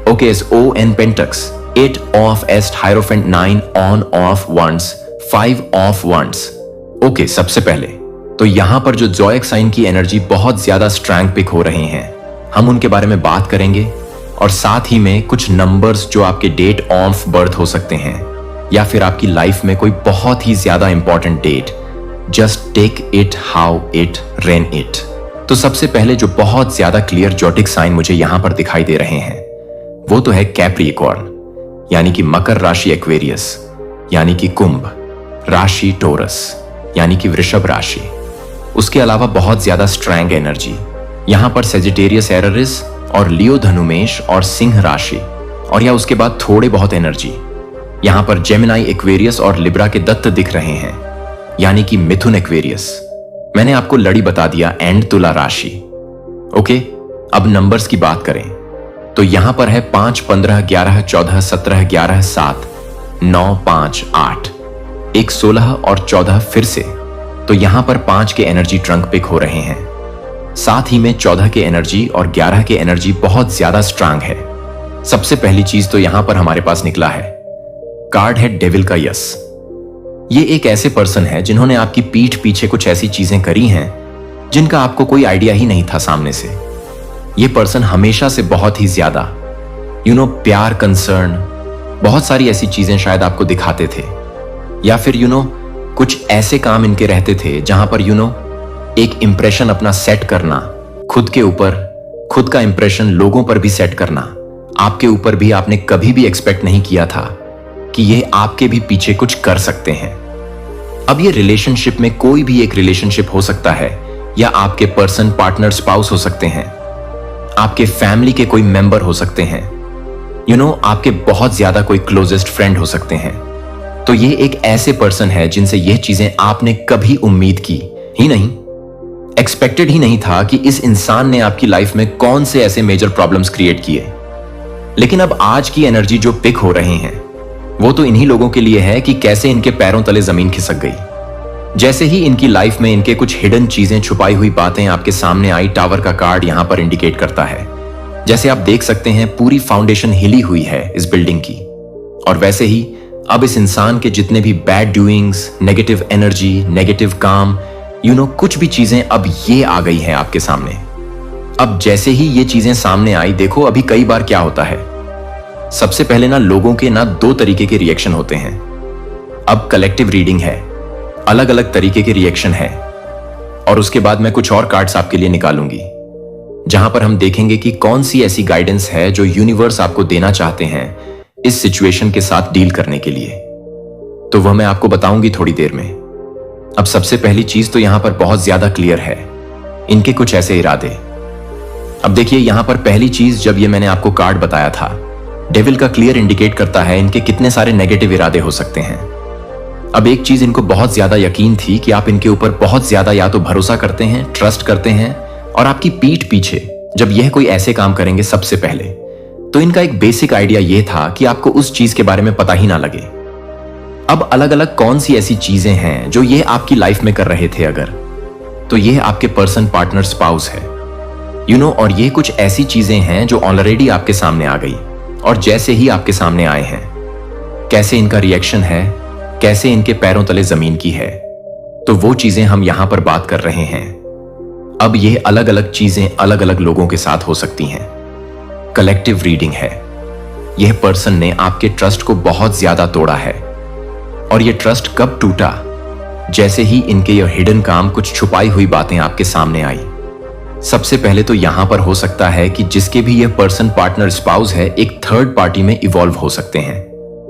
okay ace of an pentacles, 8 of एस्ट hierophant, 9 on of wands, 5 of wands. Okay, सबसे पहले तो यहां पर जो जोडिक sign की energy बहुत ज्यादा स्ट्रेंथ पिक हो रहे हैं, हम उनके बारे में बात करेंगे और साथ ही में कुछ नंबर्स जो आपके डेट ऑफ बर्थ हो सकते हैं या फिर आपकी लाइफ में कोई बहुत ही ज्यादा important date. Just take it how it rain it. तो सबसे पहले जो बहुत ज्यादा क्लियर जोडिक साइन मुझे यहां पर दिखाई दे रहे हैं वो तो है कैप्रिकॉर्न, यानी कि मकर राशि, एक्वेरियस यानी कि कुंभ राशि, टोरस यानी कि वृषभ राशि। उसके अलावा बहुत ज्यादा स्ट्रेंग एनर्जी यहां पर सेजिटेरियस, एररिस और लियो, धनुमेश और सिंह राशि, और या उसके बाद थोड़े बहुत एनर्जी यहां पर जेमिनाई, एक्वेरियस और लिब्रा के दत्त दिख रहे हैं, यानी कि मिथुन, एक्वेरियस। मैंने आपको लड़ी बता दिया, एंड तुला राशि। ओके, अब नंबर्स की बात करें तो यहां पर है 5, 15, 11, 14, 17, 11, 7, 9, 5, 8, एक 16 और 14 फिर से। तो यहां पर 5 के एनर्जी ट्रंक पिक हो रहे हैं, साथ ही में 14 के एनर्जी और 11 के एनर्जी बहुत ज्यादा स्ट्रांग है। सबसे पहली चीज तो यहां पर हमारे पास निकला है कार्ड है डेविल का यस। ये एक ऐसे पर्सन है जिन्होंने आपकी पीठ पीछे कुछ ऐसी चीजें करी हैं जिनका आपको कोई आइडिया ही नहीं था सामने से। ये पर्सन हमेशा से बहुत ही ज्यादा प्यार, कंसर्न, बहुत सारी ऐसी चीजें शायद आपको दिखाते थे, या फिर कुछ ऐसे काम इनके रहते थे जहां पर एक इंप्रेशन अपना सेट करना, खुद के ऊपर, खुद का इंप्रेशन लोगों पर भी सेट करना, आपके ऊपर भी आपने कभी भी एक्सपेक्ट नहीं किया था कि ये आपके भी पीछे कुछ कर सकते हैं। अब ये रिलेशनशिप में कोई भी एक रिलेशनशिप हो सकता है, या आपके पर्सन, पार्टनर, स्पाउस हो सकते हैं, आपके फैमिली के कोई मेंबर हो सकते हैं, आपके बहुत ज्यादा कोई क्लोजेस्ट फ्रेंड हो सकते हैं। तो ये एक ऐसे पर्सन है जिनसे ये चीजें आपने कभी उम्मीद की ही नहीं, एक्सपेक्टेड ही नहीं था कि इस इंसान ने आपकी लाइफ में कौन से ऐसे मेजर प्रॉब्लम्स क्रिएट किए। लेकिन अब आज की एनर्जी जो पिक हो रहे हैं वो तो इन्हीं लोगों के लिए है कि कैसे इनके पैरों तले जमीन खिसक गई। जैसे ही इनकी लाइफ में इनके कुछ हिडन चीजें, छुपाई हुई बातें आपके सामने आई, टावर का कार्ड यहां पर इंडिकेट करता है। जैसे आप देख सकते हैं पूरी फाउंडेशन हिली हुई है इस बिल्डिंग की, और वैसे ही अब इस इंसान के जितने भी bad doings, negative energy, negative काम, कुछ भी चीजें अब ये आ गई हैं आपके सामने। अब जैसे ही ये चीजें सामने आई, देखो अभी कई बार क्या होता है, सबसे पहले लोगों के 2 तरीके के रिएक्शन होते हैं। अब कलेक्टिव रीडिंग है, अलग अलग तरीके के रिएक्शन है, और उसके बाद मैं कुछ और कार्ड्स आपके लिए निकालूंगी। जहां पर हम देखेंगे कि कौन सी ऐसी गाइडेंस है जो यूनिवर्स आपको देना चाहते हैं इस सिचुएशन के साथ डील करने के लिए। तो वह मैं आपको बताऊंगी थोड़ी देर में। अब सबसे पहली चीज तो यहां पर बहुत ज्यादा क्लियर है, इनके कुछ ऐसे इरादे। अब देखिए यहां पर पहली चीज, जब ये मैंने आपको कार्ड बताया था, डेविल का क्लियर इंडिकेट करता है इनके कितने सारे नेगेटिव इरादे हो सकते हैं। अब एक चीज इनको बहुत ज्यादा यकीन थी कि आप इनके ऊपर बहुत ज्यादा या तो भरोसा करते हैं, ट्रस्ट करते हैं, और आपकी पीठ पीछे जब यह कोई ऐसे काम करेंगे सबसे पहले, तो इनका एक बेसिक आइडिया यह था कि आपको उस चीज के बारे में पता ही ना लगे। अब अलग अलग कौन सी ऐसी चीजें हैं जो ये आपकी लाइफ में कर रहे थे अगर, तो ये आपके पर्सन, पार्टनर, स्पाउस है, और ये कुछ ऐसी चीजें हैं जो ऑलरेडी आपके सामने आ गई, और जैसे ही आपके सामने आए हैं कैसे इनका रिएक्शन है, कैसे इनके पैरों तले जमीन की है, तो वो चीजें हम यहां पर बात कर रहे हैं। अब ये अलग अलग चीजें अलग अलग लोगों के साथ हो सकती हैं। कलेक्टिव रीडिंग है, यह पर्सन ने आपके ट्रस्ट को बहुत ज्यादा तोड़ा है, और यह ट्रस्ट कब टूटा, जैसे ही इनके यह हिडन काम, कुछ छुपाई हुई बातें आपके सामने आई। सबसे पहले तो यहां पर हो सकता है कि जिसके भी यह पर्सन, पार्टनर, स्पाउस है, एक थर्ड पार्टी में इवॉल्व हो सकते हैं,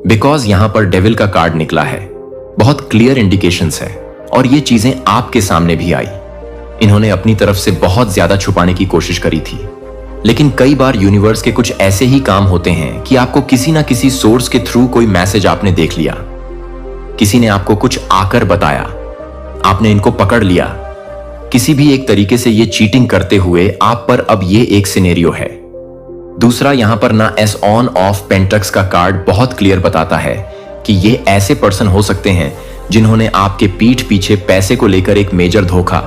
बिकॉज यहां पर डेविल का कार्ड निकला है, बहुत क्लियर इंडिकेशंस है, और ये चीजें आपके सामने भी आई। इन्होंने अपनी तरफ से बहुत ज्यादा छुपाने की कोशिश करी थी, लेकिन कई बार यूनिवर्स के कुछ ऐसे ही काम होते हैं कि आपको किसी ना किसी सोर्स के थ्रू कोई मैसेज आपने देख लिया, किसी ने आपको कुछ आकर बताया, आपने इनको पकड़ लिया, किसी भी एक तरीके से ये चीटिंग करते हुए आप पर। अब ये एक सिनेरियो है। दूसरा, यहां पर ना एस ऑन ऑफ पेंटक्स का कार्ड बहुत क्लियर बताता है कि ये ऐसे पर्सन हो सकते हैं जिन्होंने आपके पीठ पीछे पैसे को लेकर एक मेजर धोखा,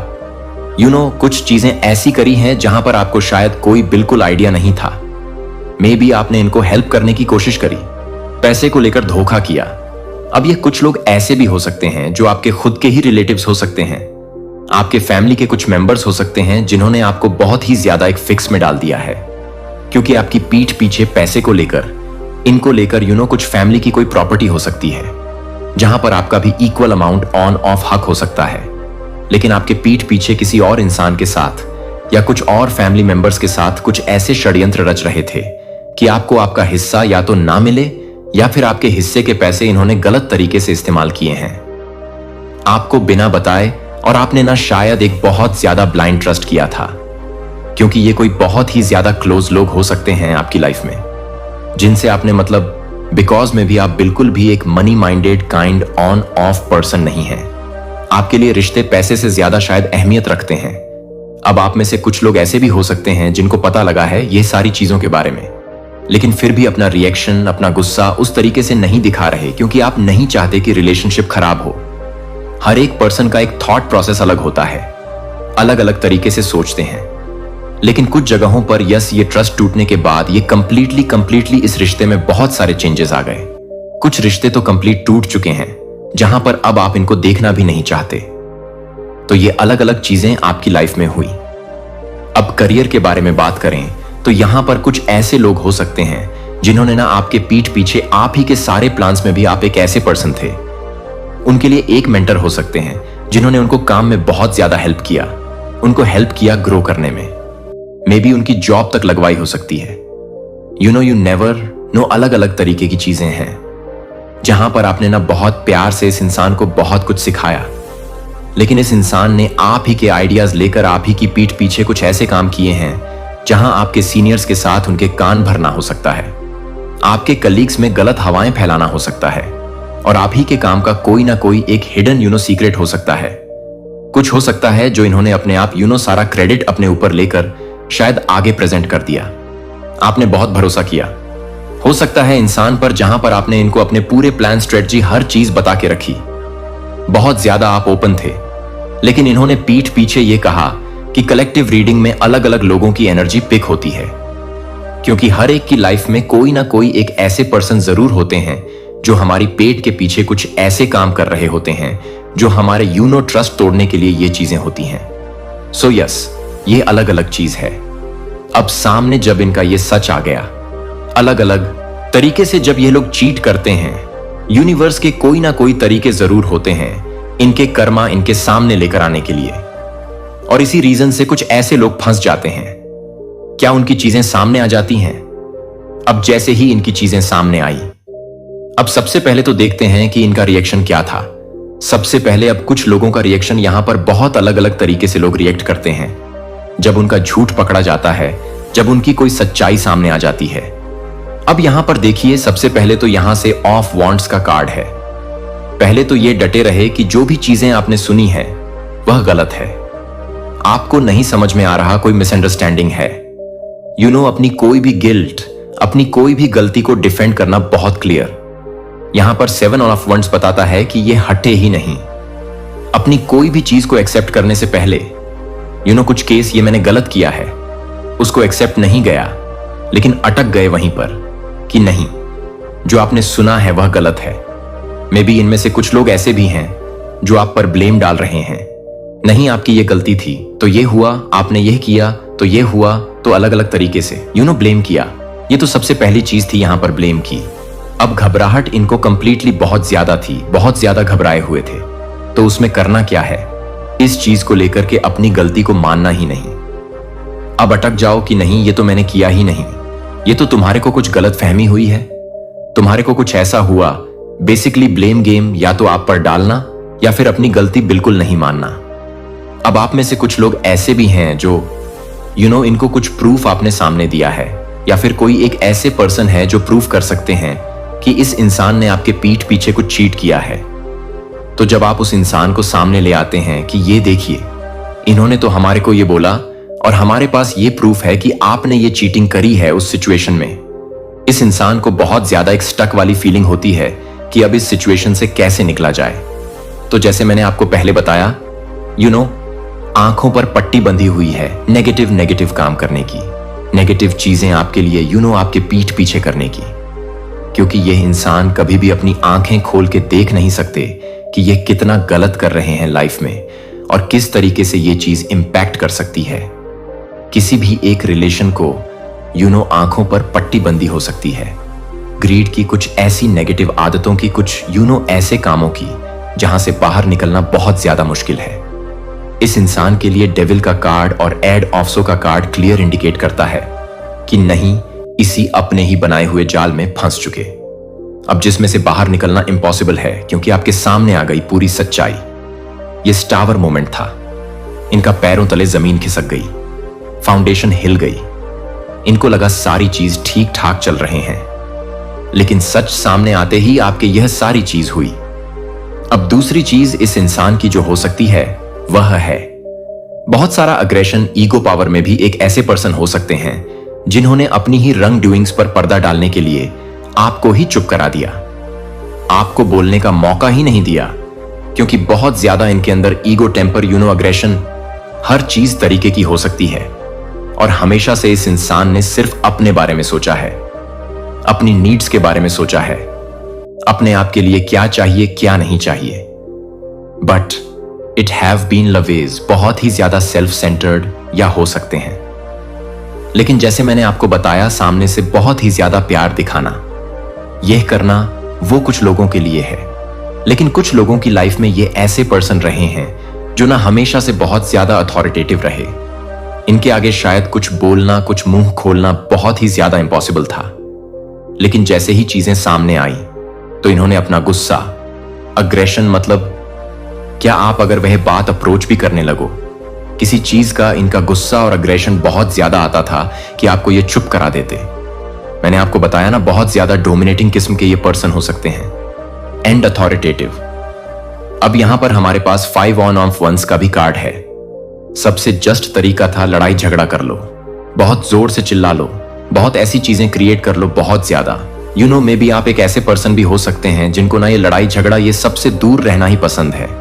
कुछ चीजें ऐसी करी हैं जहां पर आपको शायद कोई बिल्कुल आइडिया नहीं था। मे बी आपने इनको हेल्प करने की कोशिश करी, पैसे को लेकर धोखा किया। अब ये कुछ लोग ऐसे भी हो सकते हैं जो आपके खुद के ही रिलेटिव्स हो सकते हैं, आपके फैमिली के कुछ मेंबर्स हो सकते हैं जिन्होंने आपको बहुत ही ज्यादा एक फिक्स में डाल दिया है, क्योंकि आपकी पीठ पीछे पैसे को लेकर, इनको लेकर कुछ फैमिली की कोई प्रॉपर्टी हो सकती है जहां पर आपका भी इक्वल अमाउंट ऑन ऑफ हक हो सकता है, लेकिन आपके पीठ पीछे किसी और इंसान के साथ या कुछ और फैमिली मेंबर्स के साथ कुछ ऐसे षड्यंत्र रच रहे थे कि आपको आपका हिस्सा या तो ना मिले, या फिर आपके हिस्से के पैसे इन्होंने गलत तरीके से इस्तेमाल किए हैं, आपको बिना बताए, और आपने ना शायद एक बहुत ज्यादा ब्लाइंड ट्रस्ट किया था, क्योंकि ये कोई बहुत ही ज्यादा क्लोज लोग हो सकते हैं आपकी लाइफ में, जिनसे आपने बिकॉज में भी आप बिल्कुल भी एक money minded kind on off person नहीं है। आपके लिए रिश्ते पैसे से ज्यादा शायद अहमियत रखते हैं। अब आप में से कुछ लोग ऐसे भी हो सकते हैं जिनको पता लगा है ये सारी चीजों के बारे में, लेकिन फिर भी अपना रिएक्शन, अपना गुस्सा उस तरीके से नहीं दिखा रहे, क्योंकि आप नहीं चाहते कि रिलेशनशिप खराब हो। हर एक पर्सन का एक थॉट प्रोसेस अलग होता है, अलग अलग तरीके से सोचते हैं, लेकिन कुछ जगहों पर ये ट्रस्ट टूटने के बाद ये कंप्लीटली इस रिश्ते में बहुत सारे चेंजेस आ गए। कुछ रिश्ते तो कंप्लीट टूट चुके हैं जहां पर अब आप इनको देखना भी नहीं चाहते। तो ये अलग अलग चीजें आपकी लाइफ में हुई। अब करियर के बारे में बात करें तो यहां पर कुछ ऐसे लोग हो सकते हैं जिन्होंने ना आपके पीठ पीछे, आप ही के सारे प्लान्स में भी आप एक ऐसे पर्सन थे, उनके लिए एक मेंटर हो सकते हैं जिन्होंने उनको काम में बहुत ज्यादा हेल्प किया, उनको हेल्प किया ग्रो करने में, मे बी उनकी जॉब तक लगवाई हो सकती है। यू नेवर नो, अलग अलग तरीके की चीजें हैं जहां पर आपने ना बहुत प्यार से इस इंसान को बहुत कुछ सिखाया, लेकिन इस इंसान ने आप ही के आइडियाज लेकर आप ही की पीठ पीछे कुछ ऐसे काम किए हैं जहां आपके सीनियर्स के साथ उनके कान भरना हो सकता है, आपके कलीग्स में गलत हवाएं फैलाना हो सकता है, और आप ही के काम का कोई ना कोई एक हिडन सीक्रेट हो सकता है। कुछ हो सकता है जो इन्होंने अपने आप सारा क्रेडिट अपने ऊपर लेकर शायद आगे प्रेजेंट कर दिया। आपने बहुत भरोसा किया, हो सकता है इंसान पर, जहां पर आपने इनको अपने पूरे प्लान, स्ट्रेटजी, हर चीज बता के रखी, बहुत ज्यादा आप ओपन थे, लेकिन इन्होंने पीठ पीछे ये कहा कि कलेक्टिव रीडिंग में अलग अलग लोगों की एनर्जी पिक होती है, क्योंकि हर एक की लाइफ में कोई ना कोई एक ऐसे पर्सन जरूर होते हैं जो हमारी पेट के पीछे कुछ ऐसे काम कर रहे होते हैं जो हमारे ट्रस्ट तोड़ने के लिए ये चीजें होती हैं। सो यस, ये अलग अलग चीज है। अब सामने जब इनका ये सच आ गया, अलग अलग तरीके से जब ये लोग चीट करते हैं, यूनिवर्स के कोई ना कोई तरीके जरूर होते हैं इनके कर्मा इनके सामने लेकर आने के लिए, और इसी रीजन से कुछ ऐसे लोग फंस जाते हैं क्या उनकी चीजें सामने आ जाती हैं? अब जैसे ही इनकी चीजें सामने आई, अब सबसे पहले तो देखते हैं कि इनका रिएक्शन क्या था। सबसे पहले अब कुछ लोगों का रिएक्शन यहां पर बहुत अलग अलग तरीके से लोग रिएक्ट करते हैं जब उनका झूठ पकड़ा जाता है, जब उनकी कोई सच्चाई सामने आ जाती है। अब यहां पर देखिए, सबसे पहले तो यहां से ऑफ वॉन्ट्स का कार्ड है। पहले तो ये डटे रहे कि जो भी चीजें आपने सुनी है वह गलत है। आपको नहीं समझ में आ रहा, कोई मिसअंडरस्टैंडिंग है। अपनी कोई भी गिल्ट, अपनी कोई भी गलती को डिफेंड करना बहुत क्लियर। यहां पर 7 ऑफ वंड्स बताता है कि ये हटे ही नहीं। अपनी कोई भी चीज को एक्सेप्ट करने से पहले कुछ केस ये मैंने गलत किया है, उसको एक्सेप्ट नहीं गया, लेकिन अटक गए वहीं पर कि नहीं, जो आपने सुना है वह गलत है। मे बी इनमें से कुछ लोग ऐसे भी हैं जो आप पर ब्लेम डाल रहे हैं। नहीं, आपकी ये गलती थी तो ये हुआ, आपने यह किया तो ये हुआ, तो अलग अलग तरीके से ब्लेम किया। ये तो सबसे पहली चीज थी यहां पर ब्लेम की। अब घबराहट इनको कंप्लीटली बहुत ज्यादा थी, बहुत ज्यादा घबराए हुए थे। तो उसमें करना क्या है, इस चीज को लेकर के अपनी गलती को मानना ही नहीं। अब अटक जाओ कि नहीं, ये तो मैंने किया ही नहीं, ये तो तुम्हारे को कुछ गलत फहमी हुई है, तुम्हारे को कुछ ऐसा हुआ। बेसिकली ब्लेम गेम या तो आप पर डालना या फिर अपनी गलती बिल्कुल नहीं मानना। अब आप में से कुछ लोग ऐसे भी हैं जो इनको कुछ प्रूफ आपने सामने दिया है, या फिर कोई एक ऐसे पर्सन है जो प्रूफ कर सकते हैं कि इस इंसान ने आपके पीठ पीछे कुछ चीट किया है। तो जब आप उस इंसान को सामने ले आते हैं कि ये देखिए, इन्होंने तो हमारे को ये बोला और हमारे पास ये प्रूफ है कि आपने ये चीटिंग करी है उस सिचुएशन में, इस इंसान को बहुत ज्यादा एक स्टक वाली फीलिंग होती है कि अब इस सिचुएशन से कैसे निकला जाए। तो जैसे मैंने आपको पहले बताया, आंखों पर पट्टी बंधी हुई है नेगेटिव काम करने की, नेगेटिव चीजें आपके लिए आपके पीठ पीछे करने की, क्योंकि यह इंसान कभी भी अपनी आंखें खोल के देख नहीं सकते कि यह कितना गलत कर रहे हैं लाइफ में और किस तरीके से यह चीज इंपैक्ट कर सकती है। किसी भी एक रिलेशन को आंखों पर पट्टी बंदी हो सकती है। ग्रीड की कुछ ऐसी नेगेटिव आदतों की, कुछ ऐसे कामों की जहां से बाहर निकलना बहुत ज्यादा मुश्किल है। इस इंसान के लिए डेविल का कार्ड और एड ऑफसो का कार्ड क्लियर इंडिकेट करता है कि नहीं, इसी अपने ही बनाए हुए जाल में फंस चुके, अब जिसमें से बाहर निकलना इम्पॉसिबल है, क्योंकि आपके सामने आ गई पूरी सच्चाई। यह स्टावर मोमेंट था। इनका पैरों तले जमीन खिसक गई, फाउंडेशन हिल गई। इनको लगा सारी चीज ठीक ठाक चल रहे हैं, लेकिन सच सामने आते ही आपके यह सारी चीज हुई। अब दूसरी चीज इस इंसान की जो हो सकती है वह है बहुत सारा अग्रेशन। ईगो पावर में भी एक ऐसे पर्सन हो सकते हैं जिन्होंने अपनी ही रंग डूइंग्स पर पर्दा डालने के लिए आपको ही चुप करा दिया, आपको बोलने का मौका ही नहीं दिया, क्योंकि बहुत ज्यादा इनके अंदर ईगो, टेम्पर, अग्रेशन हर चीज तरीके की हो सकती है। और हमेशा से इस इंसान ने सिर्फ अपने बारे में सोचा है, अपनी नीड्स के बारे में सोचा है, अपने आप के लिए क्या चाहिए क्या नहीं चाहिए। But it have been loves बहुत ही ज्यादा सेल्फ सेंटर्ड या हो सकते हैं। लेकिन जैसे मैंने आपको बताया, सामने से बहुत ही ज्यादा प्यार दिखाना, यह करना वो कुछ लोगों के लिए है। लेकिन कुछ लोगों की लाइफ में ये ऐसे पर्सन रहे हैं जो ना हमेशा से बहुत ज्यादा अथॉरिटेटिव रहे। इनके आगे शायद कुछ बोलना, कुछ मुंह खोलना बहुत ही ज्यादा इंपॉसिबल था। लेकिन जैसे ही चीजें सामने आई तो इन्होंने अपना गुस्सा, अग्रेशन, मतलब क्या आप अगर वह बात अप्रोच भी करने लगो, किसी चीज का इनका गुस्सा और अग्रेशन बहुत ज्यादा आता था कि आपको ये चुप करा देते। मैंने आपको बताया ना, बहुत ज्यादा डोमिनेटिंग किस्म के ये पर्सन हो सकते हैं, एंड अथॉरिटेटिव। अब यहां पर हमारे पास 5 ऑफ वंस का भी कार्ड है। सबसे जस्ट तरीका था लड़ाई झगड़ा कर लो, बहुत जोर से चिल्ला लो, बहुत ऐसी चीजें क्रिएट कर लो बहुत ज्यादा। मे बी आप एक ऐसे पर्सन भी हो सकते हैं जिनको ना ये लड़ाई झगड़ा, ये सबसे दूर रहना ही पसंद है।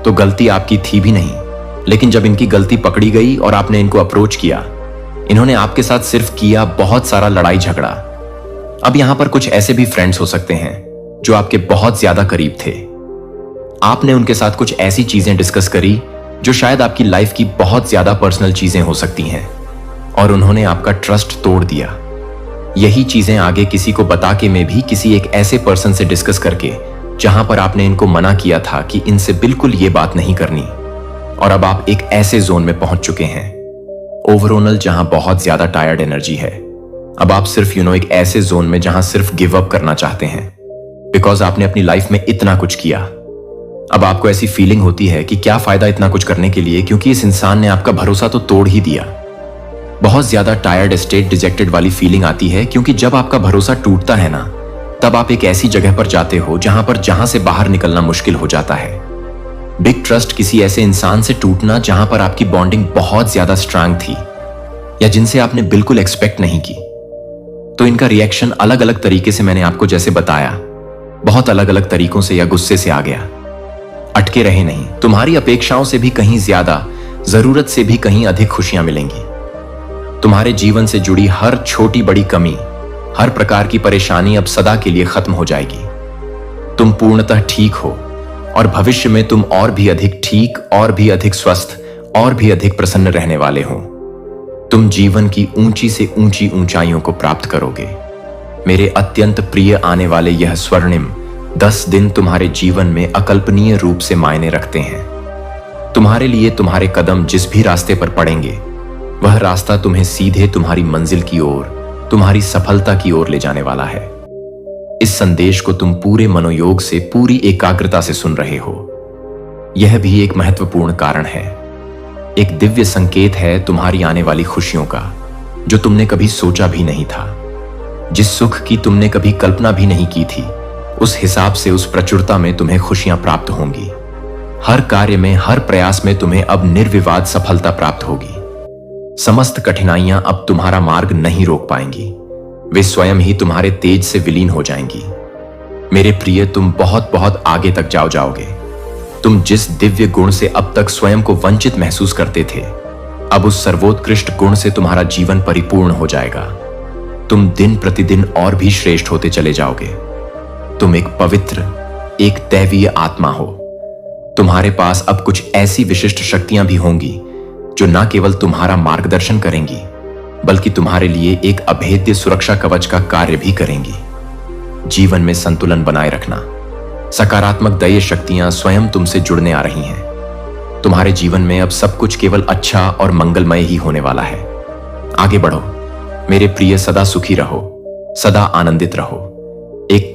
तो गलती आपकी थी भी नहीं, लेकिन जब इनकी गलती पकड़ी गई और आपने इनको अप्रोच किया, इन्होंने आपके साथ सिर्फ किया बहुत सारा लड़ाई झगड़ा। अब यहां पर कुछ ऐसे भी फ्रेंड्स हो सकते हैं जो आपके बहुत ज्यादा करीब थे। आपने उनके साथ कुछ ऐसी चीजें डिस्कस करी जो शायद आपकी लाइफ की बहुत ज्यादा पर्सनल चीजें हो सकती हैं, और उन्होंने आपका ट्रस्ट तोड़ दिया। यही चीजें आगे किसी को बता के में भी किसी एक ऐसे पर्सन से डिस्कस करके, जहां पर आपने इनको मना किया था कि इनसे बिल्कुल ये बात नहीं करनी, और अब आप एक ऐसे जोन में पहुंच चुके हैं, ओवरऑल जहां बहुत ज्यादा टायर्ड एनर्जी है। अब आप सिर्फ एक ऐसे जोन में जहां सिर्फ गिव अप करना चाहते हैं, बिकॉज आपने अपनी लाइफ में इतना कुछ किया। अब आपको ऐसी फीलिंग होती है कि क्या फायदा इतना कुछ करने के लिए, क्योंकि इस इंसान ने आपका भरोसा तो तोड़ ही दिया। बहुत ज्यादा टायर्ड स्टेट, डिजेक्टेड वाली फीलिंग आती है, क्योंकि जब आपका भरोसा टूटता है ना, तब आप एक ऐसी जगह पर जाते हो जहां से बाहर निकलना मुश्किल हो जाता है। बिग ट्रस्ट, किसी ऐसे इंसान से टूटना जहां पर आपकी बॉन्डिंग बहुत ज्यादा स्ट्रांग थी या जिनसे आपने बिल्कुल एक्सपेक्ट नहीं की। तो इनका रिएक्शन अलग अलग तरीके से, मैंने आपको जैसे बताया, बहुत अलग अलग तरीकों से या गुस्से से आ गया। अटके रहे नहीं, तुम्हारी अपेक्षाओं से भी कहीं ज्यादा, जरूरत से भी कहीं अधिक खुशियां मिलेंगी। तुम्हारे जीवन से जुड़ी हर छोटी बड़ी कमी, हर प्रकार की परेशानी अब सदा के लिए खत्म हो जाएगी। तुम पूर्णतः ठीक हो और भविष्य में तुम और भी अधिक ठीक, और भी अधिक स्वस्थ, और भी अधिक प्रसन्न रहने वाले हो। तुम जीवन की ऊंची से ऊंची ऊंचाइयों को प्राप्त करोगे। मेरे अत्यंत प्रिय, आने वाले यह स्वर्णिम 10 दिन तुम्हारे जीवन में अकल्पनीय रूप से मायने रखते हैं। तुम्हारे लिए तुम्हारे कदम जिस भी रास्ते पर पड़ेंगे, वह रास्ता तुम्हें सीधे तुम्हारी मंजिल की ओर, तुम्हारी सफलता की ओर ले जाने वाला है। इस संदेश को तुम पूरे मनोयोग से, पूरी एकाग्रता से सुन रहे हो। यह भी एक महत्वपूर्ण कारण है, एक दिव्य संकेत है तुम्हारी आने वाली खुशियों का, जो तुमने कभी सोचा भी नहीं था। जिस सुख की तुमने कभी कल्पना भी नहीं की थी, उस हिसाब से, उस प्रचुरता में तुम्हें खुशियां प्राप्त होंगी। हर कार्य में, हर प्रयास में तुम्हें अब निर्विवाद सफलता प्राप्त होगी। समस्त कठिनाइयां अब तुम्हारा मार्ग नहीं रोक पाएंगी, वे स्वयं ही तुम्हारे तेज से विलीन हो जाएंगी। मेरे प्रिय, तुम बहुत बहुत आगे तक जाओगे। तुम जिस दिव्य गुण से अब तक स्वयं को वंचित महसूस करते थे, अब उस सर्वोत्कृष्ट गुण से तुम्हारा जीवन परिपूर्ण हो जाएगा। तुम दिन प्रतिदिन और भी श्रेष्ठ होते चले जाओगे। तुम एक पवित्र, एक दैवीय आत्मा हो। तुम्हारे पास अब कुछ ऐसी विशिष्ट शक्तियां भी होंगी जो न केवल तुम्हारा मार्गदर्शन करेंगी, बल्कि तुम्हारे लिए एक अभेद्य सुरक्षा कवच का कार्य भी करेंगी। जीवन में संतुलन बनाए रखना। सकारात्मक दैवीय शक्तियां स्वयं तुमसे जुड़ने आ रही हैं। तुम्हारे जीवन में अब सब कुछ केवल अच्छा और मंगलमय ही होने वाला है। आगे बढ़ो मेरे प्रिय, सदा सुखी रहो, सदा आनंदित रहो। एक